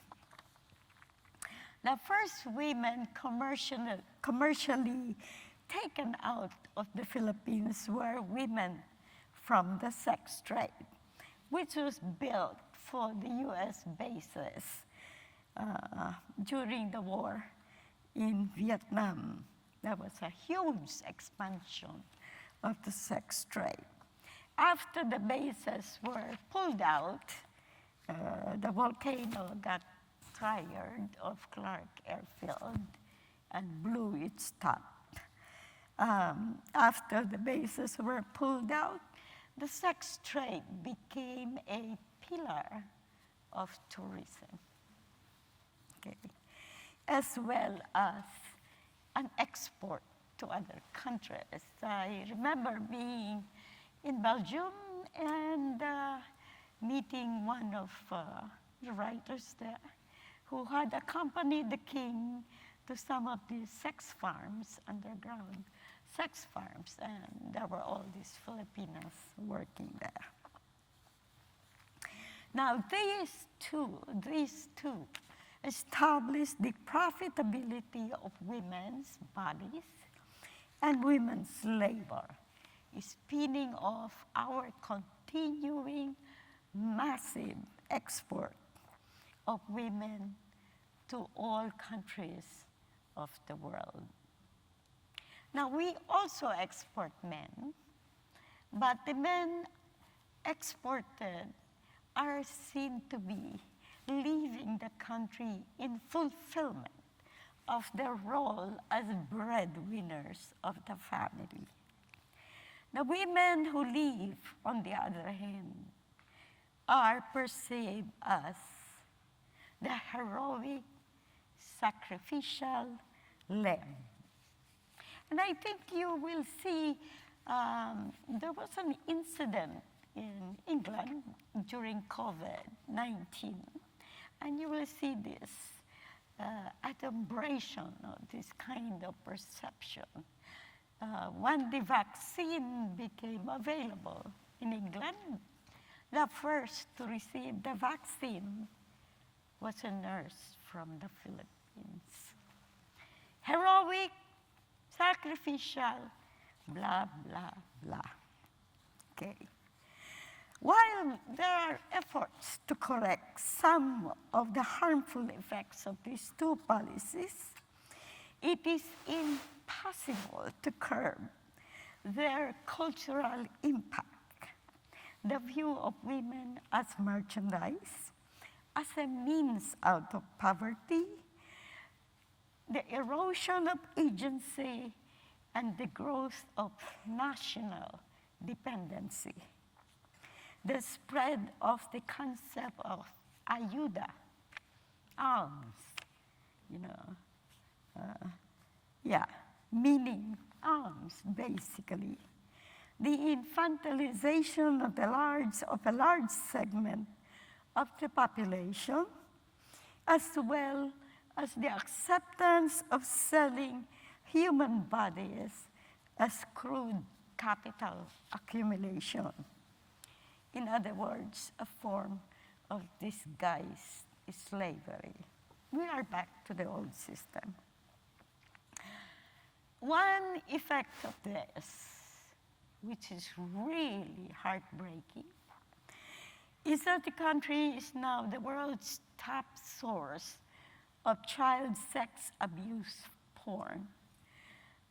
The first women commercially taken out of the Philippines were women from the sex trade, which was built for the US bases during the war in Vietnam. There was a huge expansion of the sex trade. After the bases were pulled out, the volcano got tired of Clark Airfield and blew its top. After the bases were pulled out, the sex trade became a pillar of tourism, okay, as well as an export to other countries. I remember being in Belgium and meeting one of the writers there who had accompanied the king to some of these sex farms, underground sex farms, and there were all these Filipinos working there. Now, these two established the profitability of women's bodies and women's labor, spinning off our continuing massive export of women to all countries of the world. Now, we also export men, but the men exported are seen to be leaving the country in fulfillment of their role as breadwinners of the family. The women who leave, on the other hand, are perceived as the heroic, sacrificial lamb. And I think you will see there was an incident in England during COVID-19, and you will see this adumbration of this kind of perception. When the vaccine became available in England, the first to receive the vaccine was a nurse from the Philippines. Heroic, sacrificial, blah, blah, blah. Okay. While there are efforts to correct some of the harmful effects of these two policies, it is impossible to curb their cultural impact. The view of women as merchandise, as a means out of poverty, the erosion of agency, and the growth of national dependency. The spread of the concept of ayuda, alms, meaning alms, basically. The infantilization of a large segment of the population, as well as the acceptance of selling human bodies as crude capital accumulation. In other words, a form of disguised slavery. We are back to the old system. One effect of this, which is really heartbreaking, is that the country is now the world's top source of child sex abuse porn,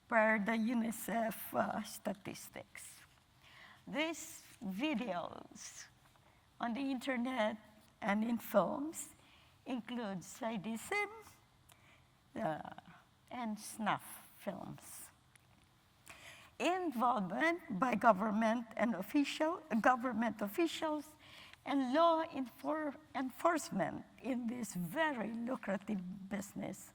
per the UNICEF statistics. These videos on the internet and in films include sadism and snuff films. Involvement by government officials and law enforcement in this very lucrative business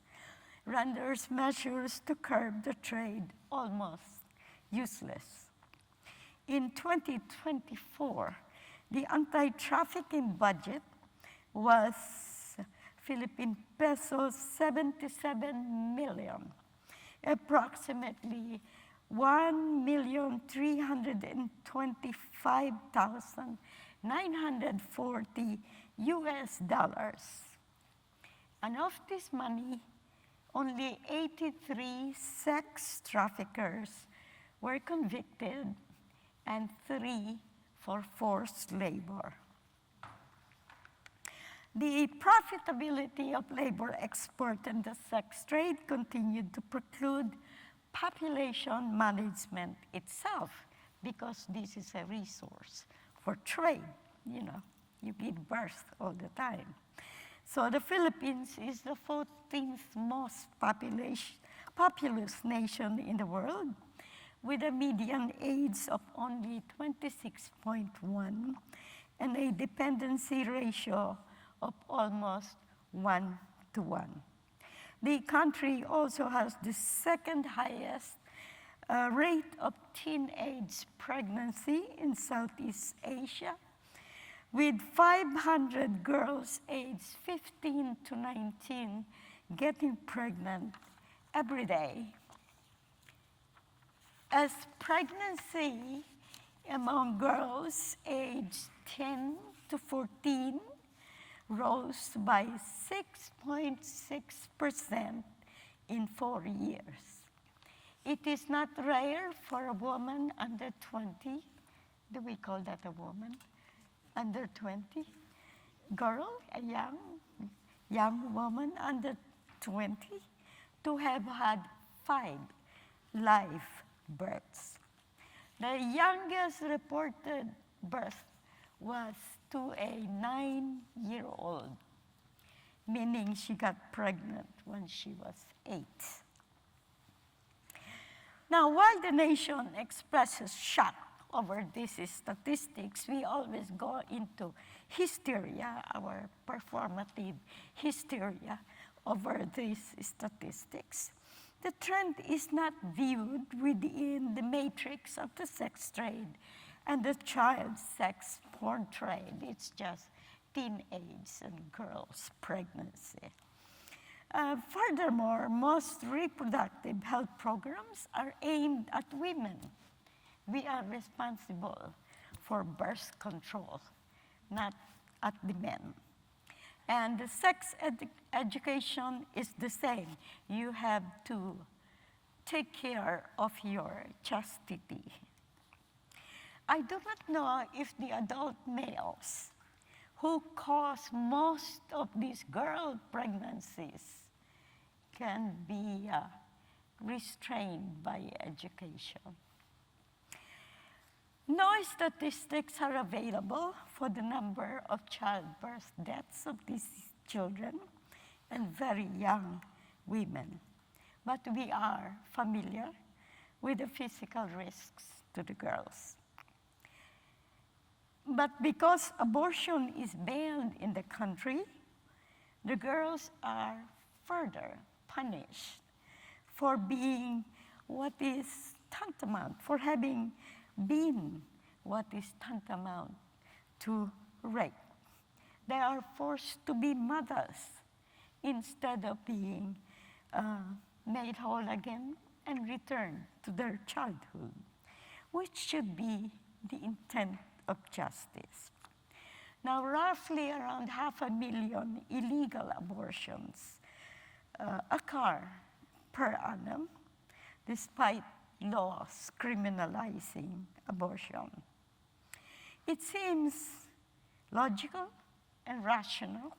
renders measures to curb the trade almost useless. In 2024, the anti-trafficking budget was Philippine pesos 77 million, approximately 1,325,940 US dollars. And of this money, only 83 sex traffickers were convicted and 3 for forced labor. The profitability of labor export and the sex trade continued to preclude population management itself, because this is a resource for trade. You know, you give birth all the time. So the Philippines is the 14th most populous nation in the world, with a median age of only 26.1 and a dependency ratio of almost 1:1. The country also has the second highest rate of teenage pregnancy in Southeast Asia, with 500 girls aged 15 to 19 getting pregnant every day. As pregnancy among girls aged 10 to 14 rose by 6.6% in 4 years. It is not rare for a woman under 20, do we call that a woman? Under 20, girl, a young woman under 20, to have had 5 live births. The youngest reported birth was to a 9-year-old, meaning she got pregnant when she was 8. Now, while the nation expresses shock over these statistics, we always go into hysteria, our performative hysteria over these statistics. The trend is not viewed within the matrix of the sex trade and the child sex porn trade. It's just teenage and girls' pregnancy. Furthermore, most reproductive health programs are aimed at women. We are responsible for birth control, not at the men. And the sex education is the same. You have to take care of your chastity. I do not know if the adult males who cause most of these girl pregnancies can be restrained by education. No statistics are available for the number of childbirth deaths of these children and very young women, but we are familiar with the physical risks to the girls. But because abortion is banned in the country, the girls are further punished for being what is tantamount, for having been what is tantamount to rape. They are forced to be mothers instead of being made whole again and returned to their childhood, which should be the intent of justice. Now, roughly around 500,000 illegal abortions occur per annum. despite laws criminalizing abortion. It seems logical and rational,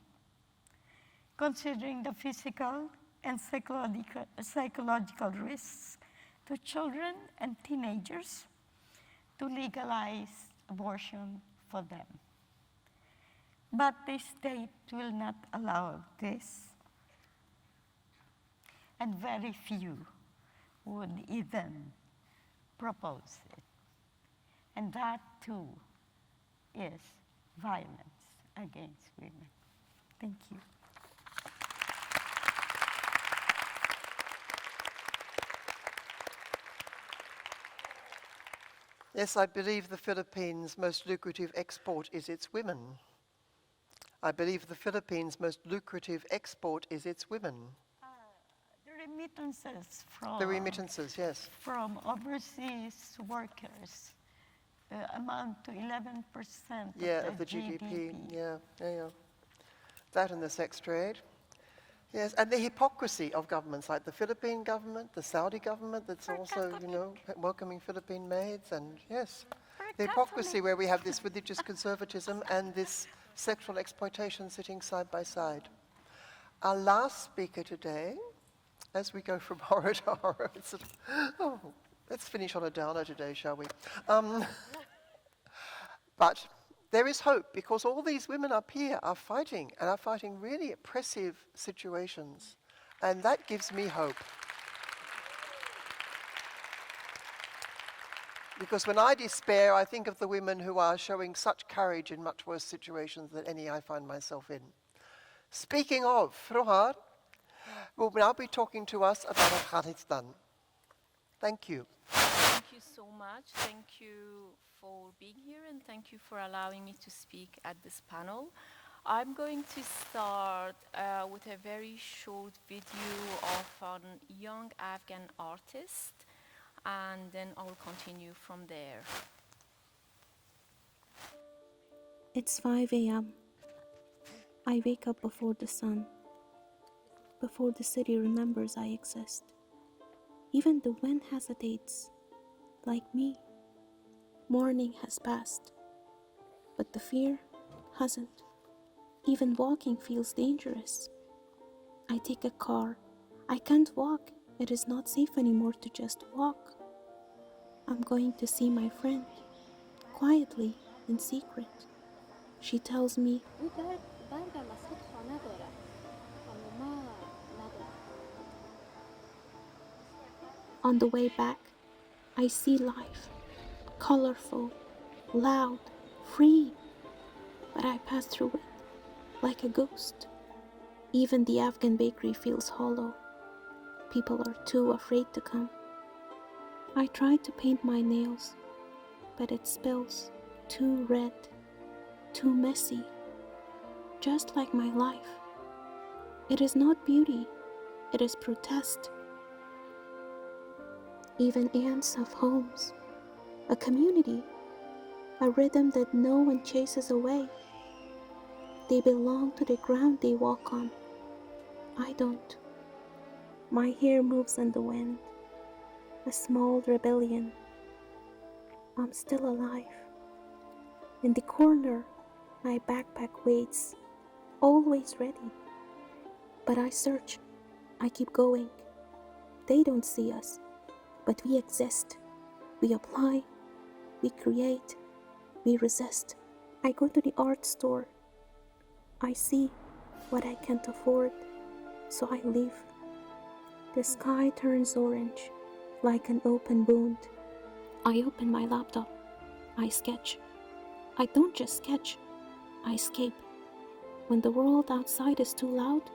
considering the physical and psychological risks to children and teenagers, to legalize abortion for them. But the state will not allow this, and very few would even propose it. And that too is violence against women. Thank you. Yes, I believe the Philippines' most lucrative export is its women. I believe the Philippines' most lucrative export is its women. The remittances from The remittances, yes. from overseas workers amount to 11% Of the GDP. Yeah. That and the sex trade. Yes, and the hypocrisy of governments like the Philippine government, the Saudi government that's also, welcoming Philippine maids, and yes. The hypocrisy where we have this religious conservatism and this sexual exploitation sitting side by side. Our last speaker today, as we go from horror to horror, let's finish on a downer today, shall we? But there is hope, because all these women up here are fighting, and are fighting really oppressive situations. And that gives me hope. Because when I despair, I think of the women who are showing such courage in much worse situations than any I find myself in. Speaking of, Frohar will now be talking to us about Afghanistan. Thank you. Thank you so much. Thank you for being here, and thank you for allowing me to speak at this panel. I'm going to start with a very short video of a young Afghan artist, and then I will continue from there. It's 5 a.m. I wake up before the sun, before the city remembers I exist. Even the wind hesitates, like me. Morning has passed, but the fear hasn't. Even walking feels dangerous. I take a car. I can't walk. It is not safe anymore to just walk. I'm going to see my friend, quietly, in secret. She tells me, on the way back, I see life, colorful, loud, free, but I pass through it like a ghost. Even the Afghan bakery feels hollow. People are too afraid to come. I try to paint my nails, but it spills, too red, too messy, just like my life. It is not beauty, it is protest. Even ants have homes, a community, a rhythm that no one chases away. They belong to the ground they walk on. I don't. My hair moves in the wind, a small rebellion. I'm still alive. In the corner, my backpack waits, always ready. But I search, I keep going. They don't see us, but we exist. We apply, we create, we resist. I go to the art store. I see what I can't afford, so I leave. The sky turns orange, like an open wound. I open my laptop. I sketch. I don't just sketch, I escape. When the world outside is too loud,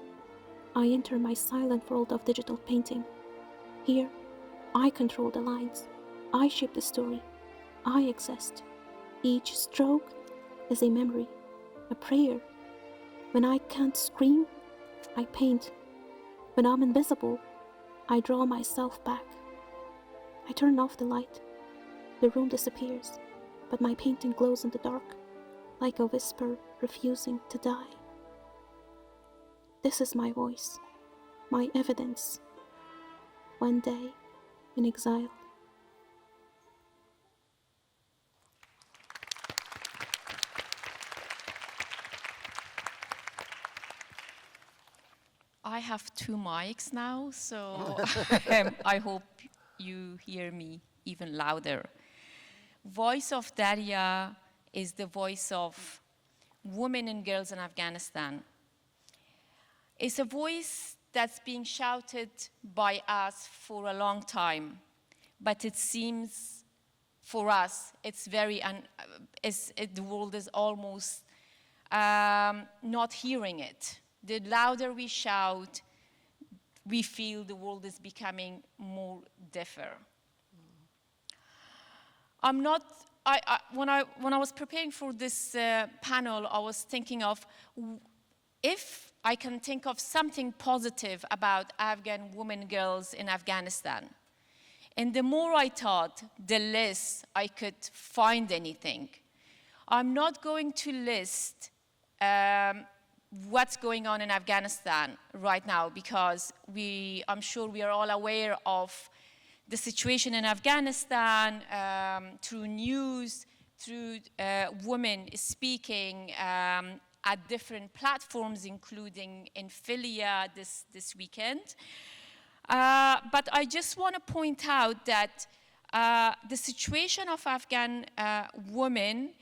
I enter my silent world of digital painting. Here, I control the lines. I shape the story. I exist. Each stroke is a memory, a prayer. When I can't scream, I paint. When I'm invisible, I draw myself back. I turn off the light. The room disappears, but my painting glows in the dark, like a whisper refusing to die. This is my voice, my evidence. One day, and exiled. I have 2 mics now, so I hope you hear me even louder. Voice of Darya is the voice of women and girls in Afghanistan. It's a voice that's being shouted by us for a long time, but it seems for us it's the world is almost not hearing it. The louder we shout, we feel the world is becoming more deafer. When I was preparing for this panel, I was thinking of if I can think of something positive about Afghan women, girls in Afghanistan. And the more I thought, the less I could find anything. I'm not going to list what's going on in Afghanistan right now, because I'm sure we are all aware of the situation in Afghanistan through news, through women speaking at different platforms, including in FiLiA this weekend. But I just want to point out that the situation of Afghan women,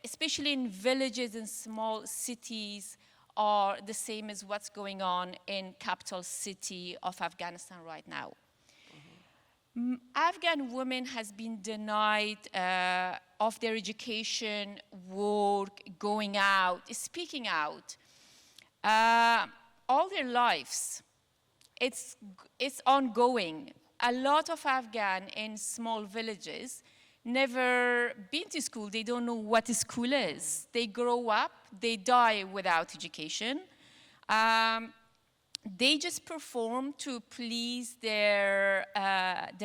especially in villages and small cities, are the same as what's going on in capital city of Afghanistan right now. Afghan women has been denied of their education, work, going out, speaking out, all their lives. It's ongoing. A lot of Afghan in small villages never been to school. They don't know what school is. They grow up, they die without education. They just perform to please the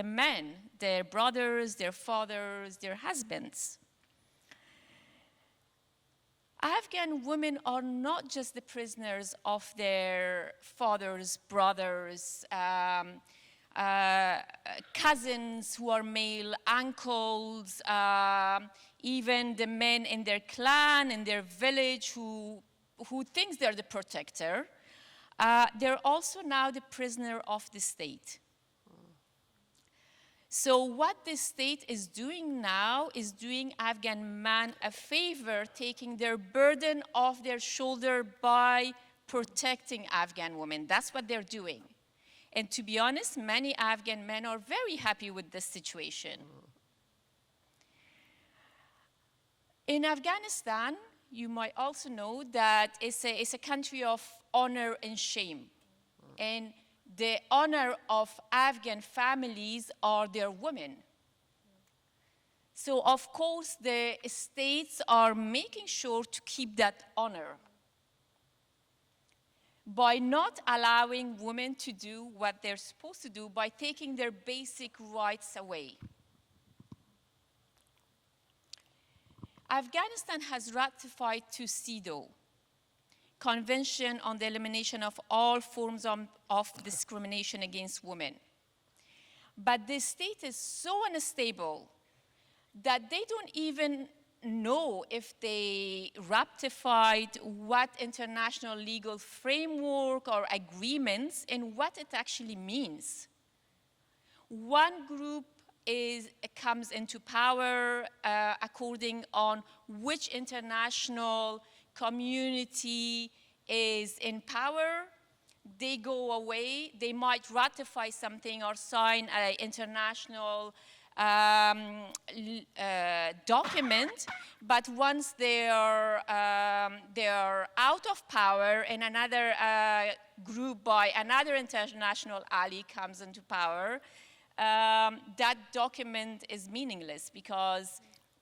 men, their brothers, their fathers, their husbands. Afghan women are not just the prisoners of their fathers, brothers, cousins who are male, uncles, even the men in their clan, in their village who thinks they're the protector. They're also now the prisoner of the state. So what the state is doing now is doing Afghan men a favor, taking their burden off their shoulder by protecting Afghan women. That's what they're doing. And to be honest, many Afghan men are very happy with this situation. In Afghanistan, you might also know that it's a country of honor and shame. And the honor of Afghan families are their women. So of course, the states are making sure to keep that honor by not allowing women to do what they're supposed to do, by taking their basic rights away. Afghanistan has ratified CEDAW, Convention on the Elimination of All Forms of Discrimination Against Women. But the state is so unstable that they don't even know if they ratified what international legal framework or agreements and what it actually means. One group comes into power according on which international community is in power. They go away. They might ratify something or sign an international document, but once they are out of power and another group by another international ally comes into power, that document is meaningless because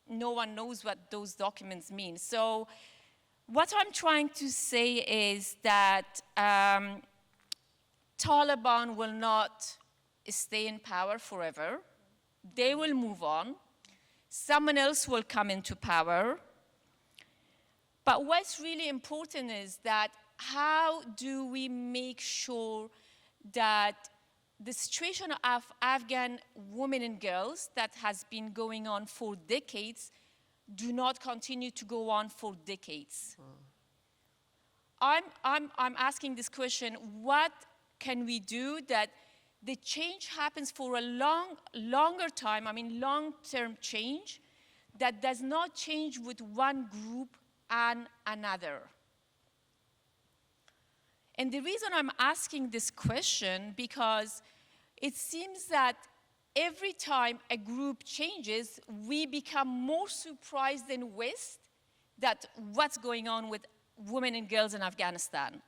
no one knows what those documents mean. So what I'm trying to say is that Taliban will not stay in power forever. They will move on. Someone else will come into power. But what's really important is that how do we make sure that the situation of Afghan women and girls that has been going on for decades do not continue to go on for decades. I'm asking this question, what can we do that the change happens for a longer time, I mean long-term change, that does not change with one group and another? And the reason I'm asking this question, because it seems that every time a group changes, we become more surprised than West that what's going on with women and girls in Afghanistan.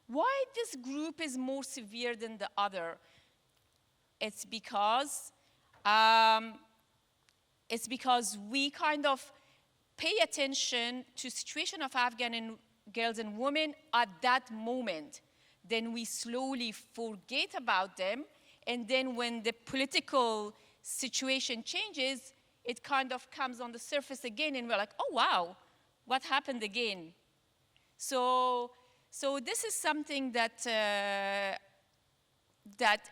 Why this group is more severe than the other? It's because we kind of pay attention to situation of Afghan and girls and women at that moment. Then we slowly forget about them, and then when the political situation changes, it kind of comes on the surface again, and we're like, oh wow, what happened again? So this is something that that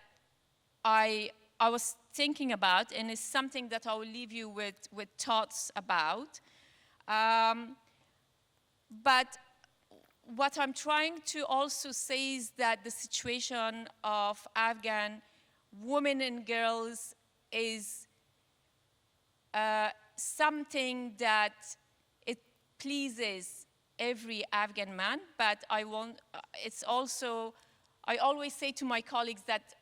I was thinking about, and is something that I will leave you with thoughts about. But what I'm trying to also say is that the situation of Afghan women and girls is something that it pleases every Afghan man, but it's also, I always say to my colleagues that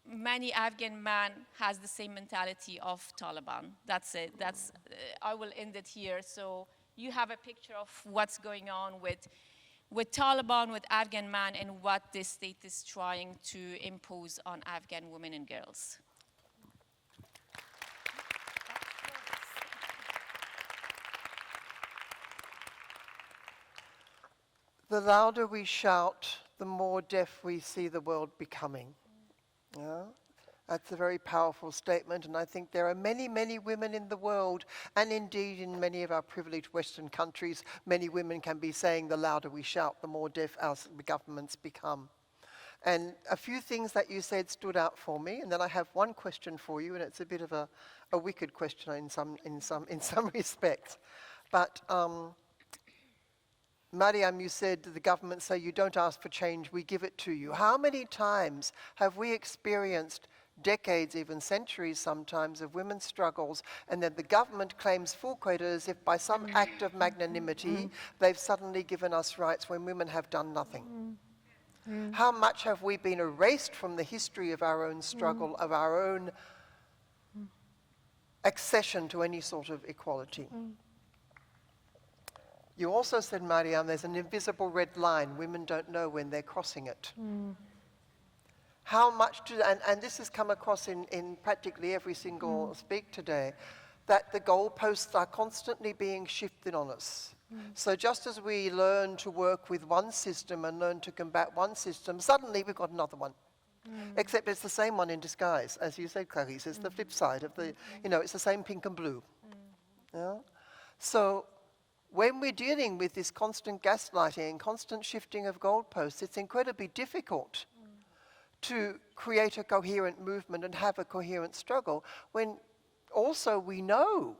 many Afghan men has the same mentality of Taliban. That's it. I will end it here. So you have a picture of what's going on with Taliban, with Afghan men, and what this state is trying to impose on Afghan women and girls. The louder we shout, the more deaf we see the world becoming. Yeah? That's a very powerful statement, and I think there are many, many women in the world, and indeed in many of our privileged Western countries, many women can be saying the louder we shout, the more deaf our governments become. And a few things that you said stood out for me, and then I have one question for you, and it's a bit of a wicked question in some respects. But Mariam, you said the government say you don't ask for change, we give it to you. How many times have we experienced decades, even centuries sometimes, of women's struggles, and then the government claims full credit as if by some act of magnanimity they've suddenly given us rights when women have done nothing? How much have we been erased from the history of our own struggle, of our own accession to any sort of equality? You also said, Mariam, there's an invisible red line. Women don't know when they're crossing it. How much and this has come across in practically every single speak today, that the goalposts are constantly being shifted on us. So just as we learn to work with one system and learn to combat one system, suddenly we've got another one. Except it's the same one in disguise. As you said, Clarice, it's the flip side of the, it's the same pink and blue. Yeah? So when we're dealing with this constant gaslighting and constant shifting of goalposts, it's incredibly difficult to create a coherent movement and have a coherent struggle when also we know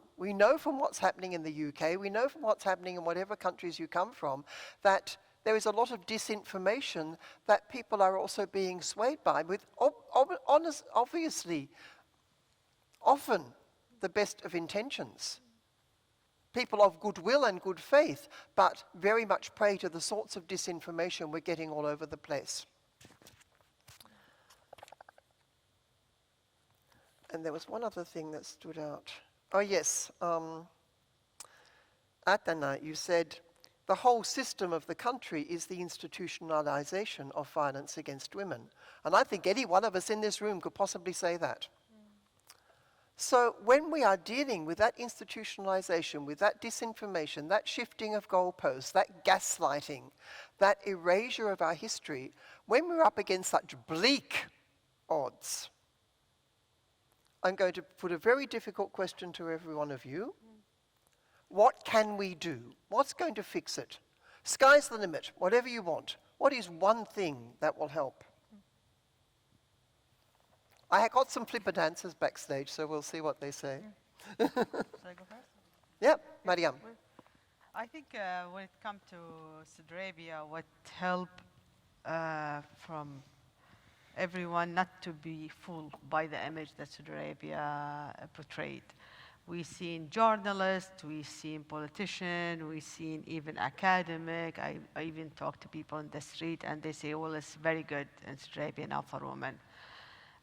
from what's happening in the UK, we know from what's happening in whatever countries you come from, that there is a lot of disinformation that people are also being swayed by with obviously often the best of intentions. People of goodwill and good faith, but very much prey to the sorts of disinformation we're getting all over the place. And there was one other thing that stood out. Oh yes, Adnan, you said the whole system of the country is the institutionalization of violence against women. And I think any one of us in this room could possibly say that. So when we are dealing with that institutionalization, with that disinformation, that shifting of goalposts, that gaslighting, that erasure of our history, when we're up against such bleak odds, I'm going to put a very difficult question to every one of you. What can we do? What's going to fix it? Sky's the limit, whatever you want. What is one thing that will help? I got some flipper dancers backstage, so we'll see what they say. Shall I go first? Yeah, Mariam. I think when it comes to Saudi Arabia, what helped from everyone not to be fooled by the image that Saudi Arabia portrayed. We've seen journalists, we've seen politicians, we've seen even academic. I even talked to people on the street and they say, well, it's very good in Saudi Arabia now for women.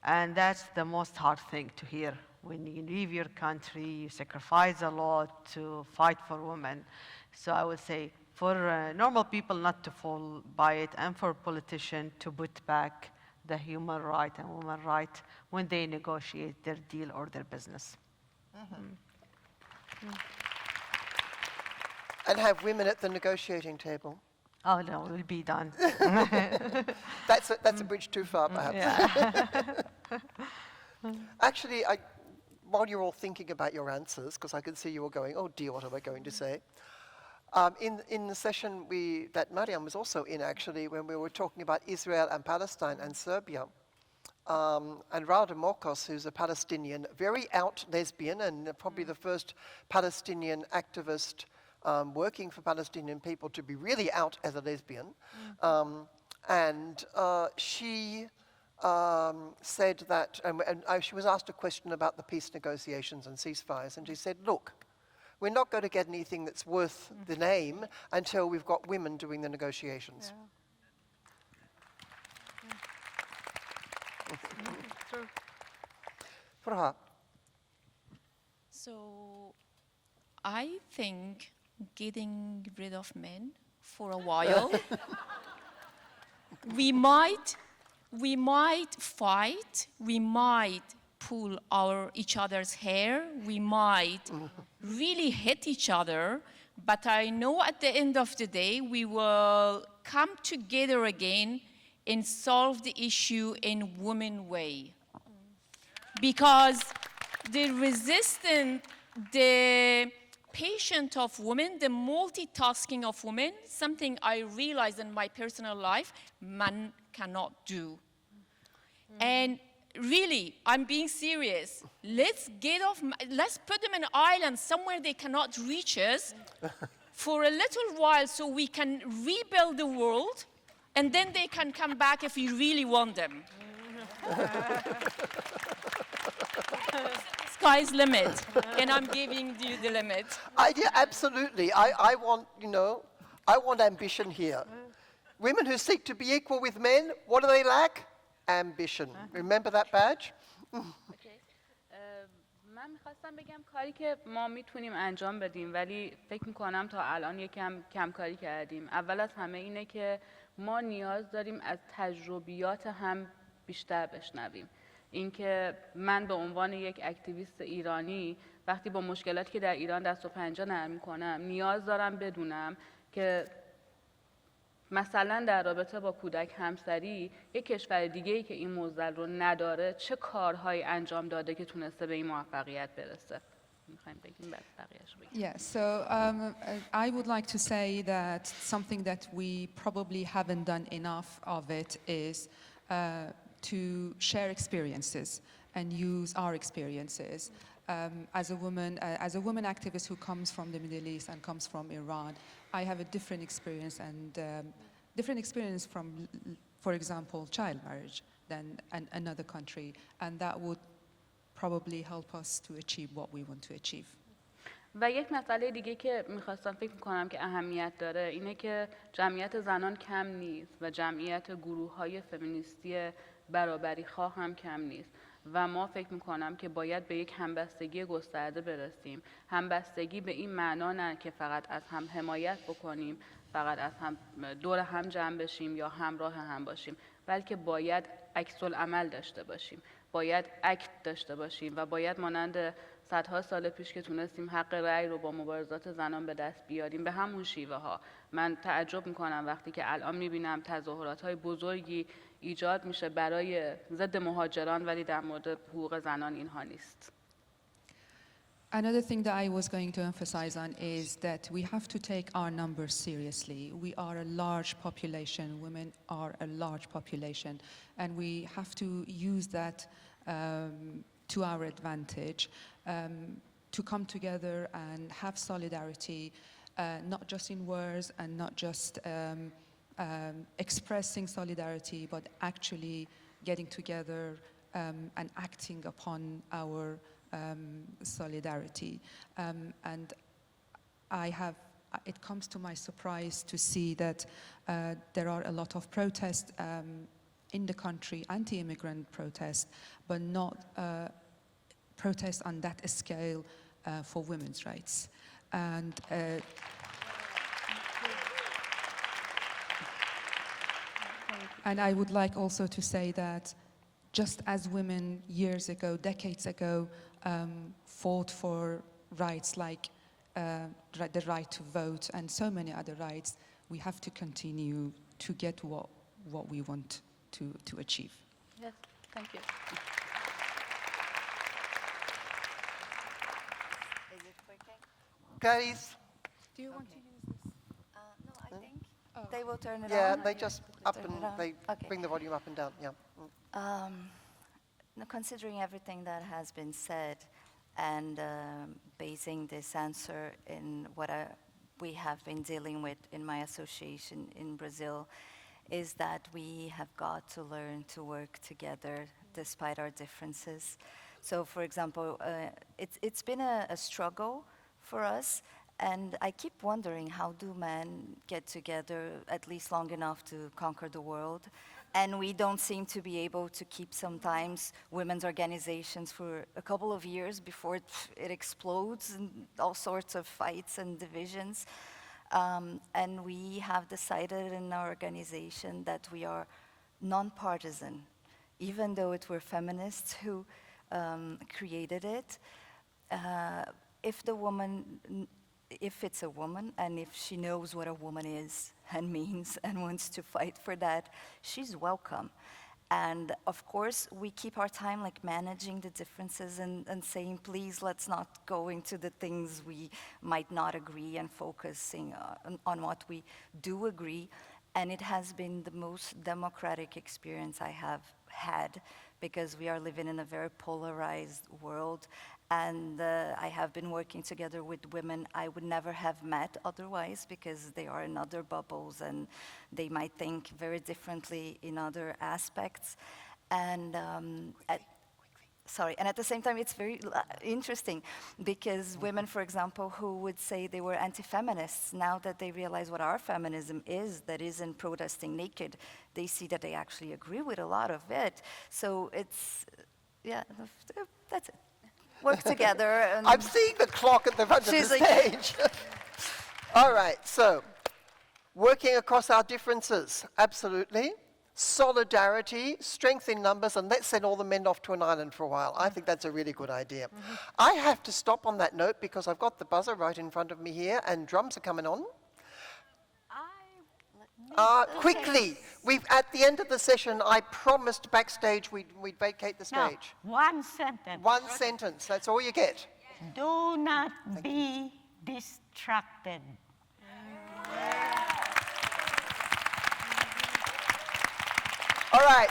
And that's the most hard thing to hear. When you leave your country, you sacrifice a lot to fight for women. So I would say for normal people not to fall by it, and for politicians to put back the human right and women right when they negotiate their deal or their business. And have women at the negotiating table. Oh no, we'll be done. That's a bridge too far, perhaps. Yeah. Actually, while you're all thinking about your answers, because I can see you all going, oh dear, what am I going to say? In the session that Mariam was also in, actually, when we were talking about Israel and Palestine and Serbia, and Rada Mokos, who's a Palestinian, very out lesbian, and probably the first Palestinian activist working for Palestinian people to be really out as a lesbian. She said that, she was asked a question about the peace negotiations and ceasefires, and she said, look, we're not going to get anything that's worth the name until we've got women doing the negotiations. True. Farha. So I think getting rid of men for a while, we might fight, we might pull each other's hair, we might really hit each other, but I know at the end of the day we will come together again and solve the issue in women way. Because the resistant, the patient of women, the multitasking of women, something I realized in my personal life, men cannot do. And really, I'm being serious. Let's put them in an island somewhere they cannot reach us for a little while so we can rebuild the world, and then they can come back if we really want them. Sky's limit, and I'm giving you the limit. Yeah, absolutely. I want ambition here. Women who seek to be equal with men, what do they lack? Ambition. Remember that badge? من میخواستم بگم کاری که ما میتونیم انجام بدیم ولی فکر میکنم تا الان یکم کم کاری کردیم. اول از همه اینه که ما نیاز داریم از تجربیات هم بیشتر بشنویم. اینکه من به عنوان یک اکتیویست ایرانی وقتی با مشکلاتی که در ایران دست و پنجه نرم میکنم نیاز دارم بدونم که مثلا در رابطه با کودک همسری یک کشور دیگه‌ای که این معضل رو نداره چه کارهایی انجام داده که تونسته به این موفقیت برسه. Yeah, so I would like to say that something that we probably haven't done enough of it is to share experiences and use our experiences. As a woman activist who comes from the Middle East and comes from Iran, I have a different experience from, for example, child marriage than another country, and that would probably help us to achieve what we want to achieve. و یک مسئله دیگه که میخواستم فکر میکنم که اهمیت داره اینه که جمعیت زنان کم نیست و جمعیت گروه‌های فمینیستی برابری خواه هم کم نیست و ما فکر میکنم که باید به یک همبستگی گسترده برسیم. همبستگی به این معنا نه که فقط از هم حمایت بکنیم، فقط از هم دور هم جمع بشیم یا همراه هم باشیم، بلکه باید عکس العمل داشته باشیم، باید اکت داشته باشیم و باید مانند صدها سال پیش که تونستیم حق رأی رو با مبارزات زنان به دست بیاریم به همون شیوه ها. من تعجب میکنم وقتی که الان میبینم تظاهرات های بزرگی ایجاد میشه برای ضد مهاجران ولی در مورد حقوق زنان اینها نیست. Another thing that I was going to emphasize on is that we have to take our numbers seriously. We are a large population, women are a large population, and we have to use that to our advantage, to come together and have solidarity, not just in words and not just expressing solidarity, but actually getting together and acting upon our solidarity. And it comes to my surprise to see that there are a lot of protests in the country, anti-immigrant protests, but not protests on that scale for women's rights. And and I would like also to say that just as women years ago, decades ago, fought for rights like the right to vote and so many other rights, we have to continue to get what we want to achieve. Yes, thank you. Is it working? Guys, Do you want to use this? No, I think they will turn it yeah, on. they just up and they Okay. bring the volume up and down, yeah. Now, considering everything that has been said and basing this answer in what we have been dealing with in my association in Brazil, is that we have got to learn to work together despite our differences. So, for example, it's been a struggle for us, and I keep wondering, how do men get together at least long enough to conquer the world? And we don't seem to be able to keep sometimes women's organizations for a couple of years before it explodes in all sorts of fights and divisions. And we have decided in our organization that we are non-partisan, even though it were feminists who created it. If it's a woman, and if she knows what a woman is and means and wants to fight for that, she's welcome. And of course, we keep our time like managing the differences and saying, please, let's not go into the things we might not agree and focusing on what we do agree. And it has been the most democratic experience I have had, because we are living in a very polarized world. And I have been working together with women I would never have met otherwise, because they are in other bubbles and they might think very differently in other aspects. And at the same time, it's very interesting, because women, for example, who would say they were anti-feminists, now that they realize what our feminism is, that isn't protesting naked, they see that they actually agree with a lot of it. So it's, yeah, that's it. Work together. And I'm seeing the clock at the front of the stage. All right, so working across our differences, absolutely. Solidarity, strength in numbers, and let's send all the men off to an island for a while. I think that's a really good idea. I have to stop on that note because I've got the buzzer right in front of me here and drums are coming on. Quickly, at the end of the session, I promised backstage we'd vacate the stage. No, one sentence. One sentence, that's all you get. Do not be distracted. All right.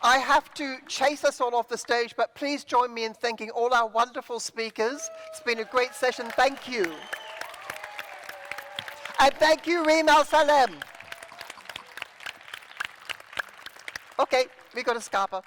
I have to chase us all off the stage, but please join me in thanking all our wonderful speakers. It's been a great session. Thank you. And thank you, Reem Alsalem. Okay, we got a scarper.